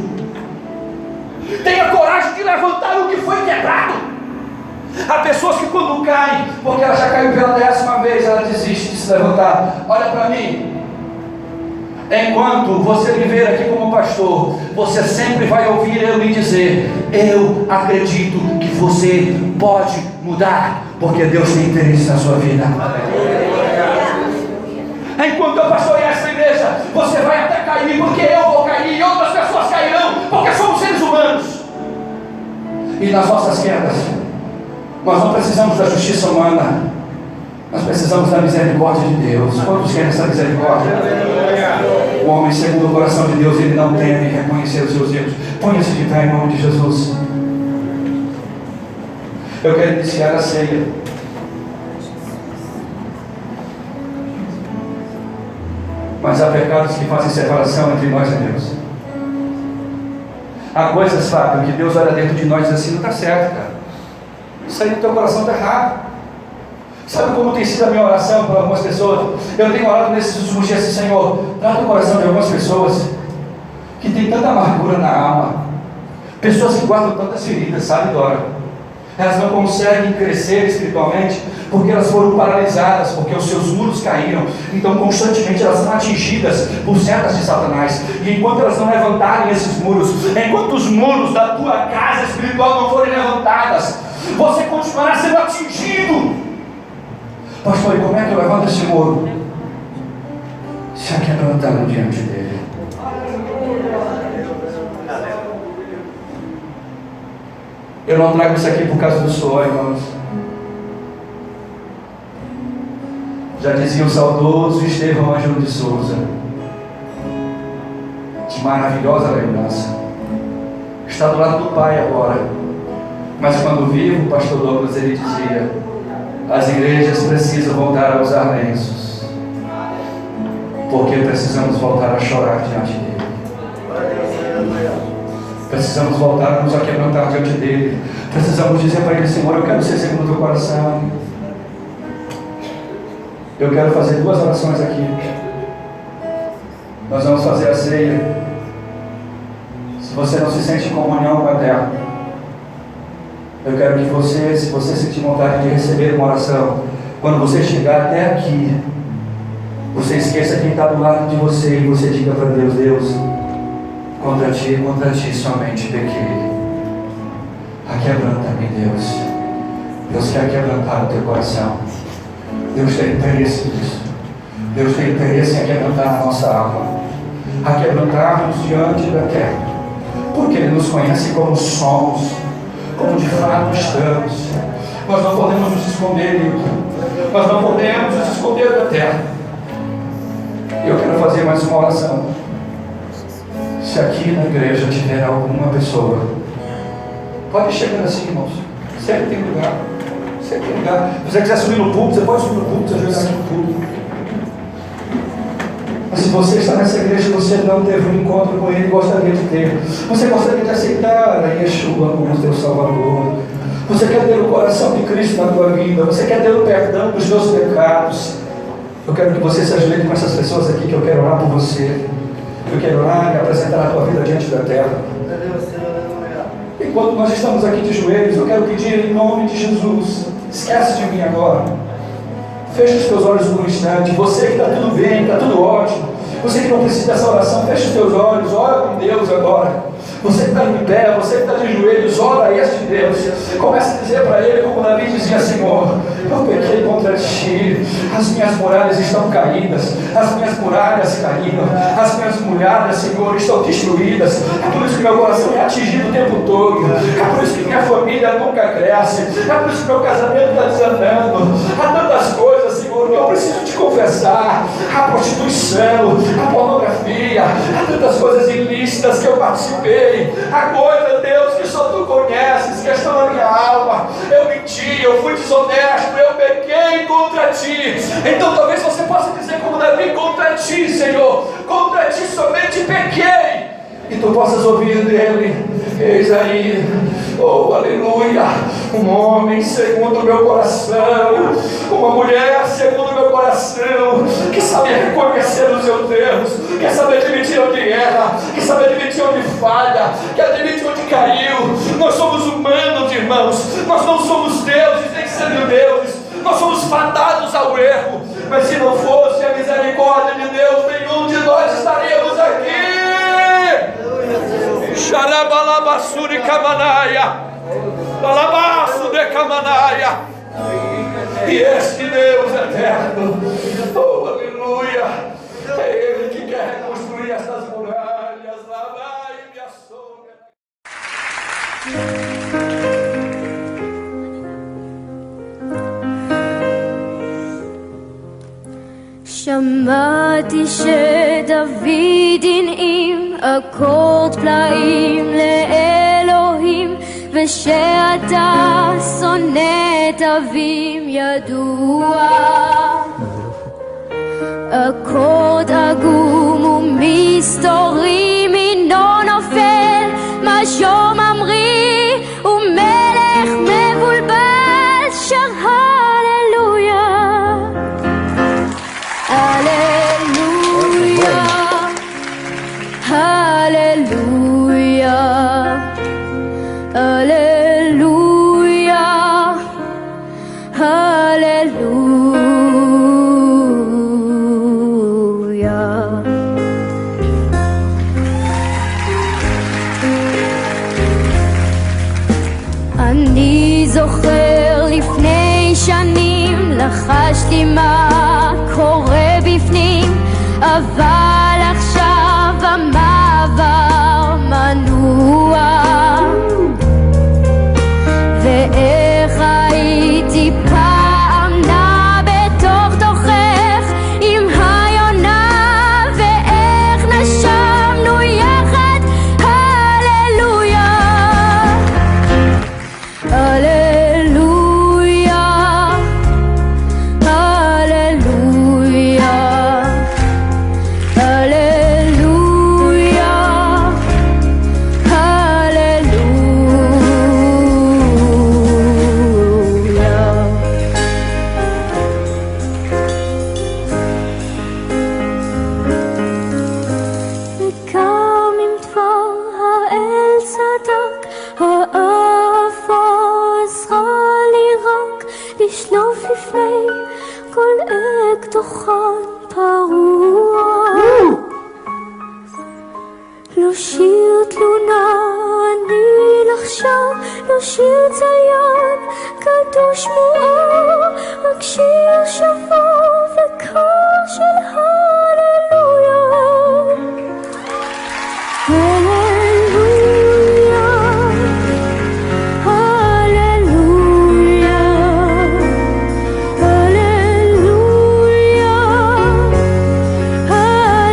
Tenha coragem de levantar o que foi quebrado. Há pessoas que quando caem, porque ela já caiu pela 10ª vez, ela desiste de se levantar. Olha para mim. Enquanto você me ver aqui como pastor, você sempre vai ouvir eu me dizer: eu acredito que você pode mudar, porque Deus tem interesse na sua vida. Enquanto eu pastorear essa igreja, você vai até cair, porque eu vou cair e outras pessoas cairão, porque somos seres humanos. E nas nossas quedas, nós não precisamos da justiça humana, nós precisamos da misericórdia de Deus. Quantos querem essa misericórdia? O homem segundo o coração de Deus, ele não teme reconhecer os seus erros. Ponha-se de pé em nome de Jesus. Eu quero iniciar a ceia. Mas há pecados que fazem separação entre nós e Deus. Há coisas, Fábio, que Deus olha dentro de nós e diz assim: não está certo, cara. Isso aí no teu coração está errado. Sabe como tem sido a minha oração para algumas pessoas? Eu tenho orado nesses últimos dias assim: Senhor, trata o coração de algumas pessoas que tem tanta amargura na alma, pessoas que guardam tantas feridas, sabe, Dora? Elas não conseguem crescer espiritualmente porque elas foram paralisadas, porque os seus muros caíram. Então constantemente elas são atingidas por setas de Satanás. E enquanto elas não levantarem esses muros, enquanto os muros da tua casa espiritual não forem levantadas, você continuará sendo atingido. Pastor, e como é que eu levanto esse muro? Se aquebrantando diante dele. Eu não trago isso aqui por causa do suor, irmãos. Já dizia o saudoso Estevão Ângelo de Souza, de maravilhosa lembrança. Está do lado do Pai agora. Mas quando vivo, o pastor Douglas, ele dizia: as igrejas precisam voltar a usar lenços, porque precisamos voltar a chorar diante dele. Precisamos voltar a nos aquebrantar diante dele. Precisamos dizer para ele: Senhor, eu quero ser segundo o teu coração. Eu quero fazer 2 orações aqui. Nós vamos fazer a ceia. Se você não se sente em comunhão com a terra, eu quero que você, se você sentir vontade de receber uma oração, quando você chegar até aqui, você esqueça quem está do lado de você e você diga para Deus: Deus, contra ti somente pequei. Aquebranta-me, Deus. Deus quer quebrantar o teu coração. Deus tem interesse nisso. Deus tem interesse em quebrantar a nossa alma, a quebrantarmos diante da terra, porque Ele nos conhece como somos, como de fato estamos. Nós não podemos nos esconder dele. Nós não podemos nos esconder da terra. Eu quero fazer mais uma oração. Se aqui na igreja tiver alguma pessoa, pode chegar assim, irmãos. Sempre tem lugar. Sempre tem lugar. Se você quiser subir no púlpito, você pode subir no púlpito, você jogar aqui no púlpito. Mas se você está nessa igreja e você não teve um encontro com Ele, gostaria de ter. Você gostaria de aceitar a Yeshua como teu Salvador. Você quer ter o coração de Cristo na tua vida. Você quer ter o perdão dos teus pecados. Eu quero que você se ajoelhe com essas pessoas aqui, que eu quero orar por você. Eu quero orar e apresentar a tua vida diante da terra. Enquanto nós estamos aqui de joelhos, eu quero pedir em nome de Jesus: esquece de mim agora. Feche os teus olhos por um instante. Você que está tudo bem, está tudo ótimo. Você que não precisa dessa oração, feche os teus olhos. Ora com Deus agora. Você que está em pé, você que está de joelhos, ora a este Deus. Comece a dizer para Ele como Davi dizia: Senhor, eu pequei contra ti. As minhas muralhas estão caídas. As minhas muralhas caíram. As minhas muralhas, Senhor, estão destruídas. É por isso que meu coração é atingido o tempo todo. É por isso que minha família nunca cresce. É por isso que meu casamento está desandando. Há tantas coisas, Senhor, que eu preciso te confessar. A prostituição, a pornografia, há tantas coisas ilícitas que eu participei. Há coisa, Deus, que só Tu conheces, que estão na minha alma. Eu menti, eu fui desonesto, eu pequei contra Ti. Então talvez você possa dizer como Davi: contra Ti, Senhor, contra Ti somente pequei. E Tu possas ouvir dele: Eis aí, oh aleluia, um homem segundo o meu coração, uma mulher segundo o meu coração, que sabe reconhecer os seus erros, que sabe admitir onde erra, que sabe admitir onde falha, que admite onde caiu. Nós somos humanos, irmãos, nós não somos deuses, nem semideuses, nós somos fadados ao erro, mas se não fosse a misericórdia de Deus, nenhum de nós estaríamos aqui. Xarabalabassuri Kamanaia, Alabaço de Kamanaia, e este Deus eterno, oh aleluia, é Ele que quer reconstruir essas muralhas. Lavai minha sombra. שמעתי שדוד הנעים אקורד פלאים לאלוהים, ושאתה שונא את אבים ידוע. אקורד עגום ומסתורי מינו נופל, משור ממריא ומלך מבולבל, שר הללויה. Hallelujah, hallelujah, hallelujah, hallelujah. אני זוכר לפני שנים לחשתי מה קורה בפנים, אבל עכשיו המעבר מנוע, ואיך הייתי פעם נע בתוך תוכך עם היונה, ואיך נשמנו יחד. הללויה, הללויה, הללויה, הללויה, הללויה. וגם אם דבר האל צדק, האהבה עזרה לי רק לשלוף לפני כל אקדוחן פרוע. לא שיר תלונה אני לך שר, לא שיר ציין קדוש מואר, רק שיר שבור וקר של הללויה. הללויה, הללויה, הללויה,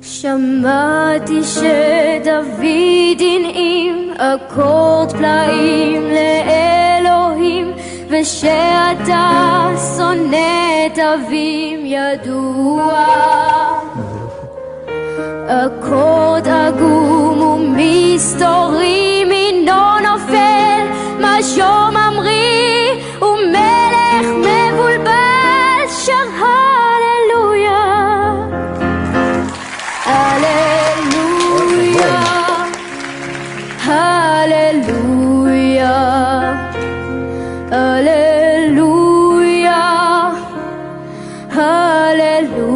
שמעתי שדוד הנעים אקורד פלאים לאלוהים, ושאתה שונא את אבים ידוע. אקורד עגום ומסתורי מינו נופל, משור ממריא ומלך מבולבל, שר הללויה. הללויה, הללויה, הללויה, הללויה.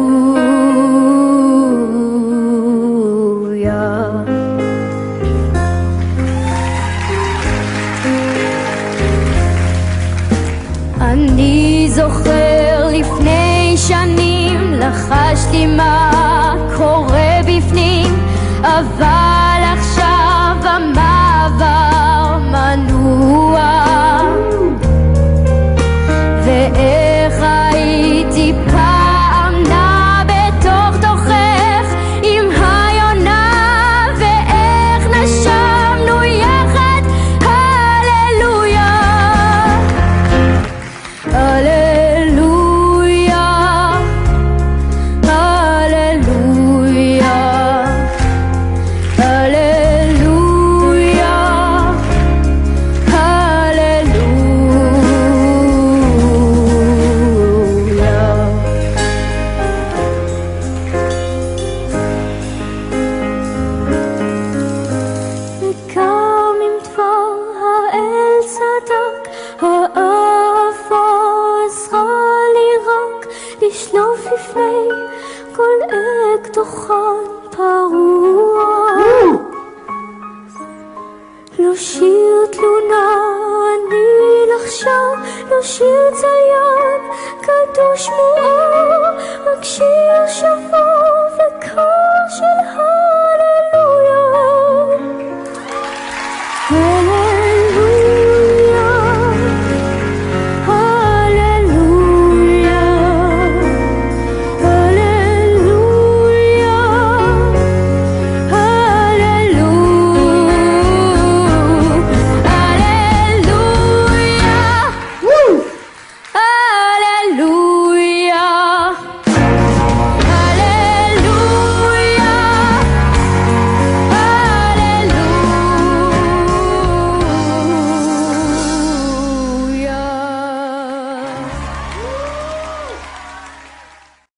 אבל עכשיו המעבר מנוע, ואיך הייתי פעם נע בתוך תוכך עם היונה, ואיך נשמנו יחד, הללויה, הללויה, הללויה, הללויה, הללויה. וגם אם דבר האל צדק, האהבה עזרה לי רק לשלוף לפני כל אקדוחן פרוע. לא שיר תלונה אני לחשוב, לא שיר ציין קדוש מואר, רק שיר שבור וקר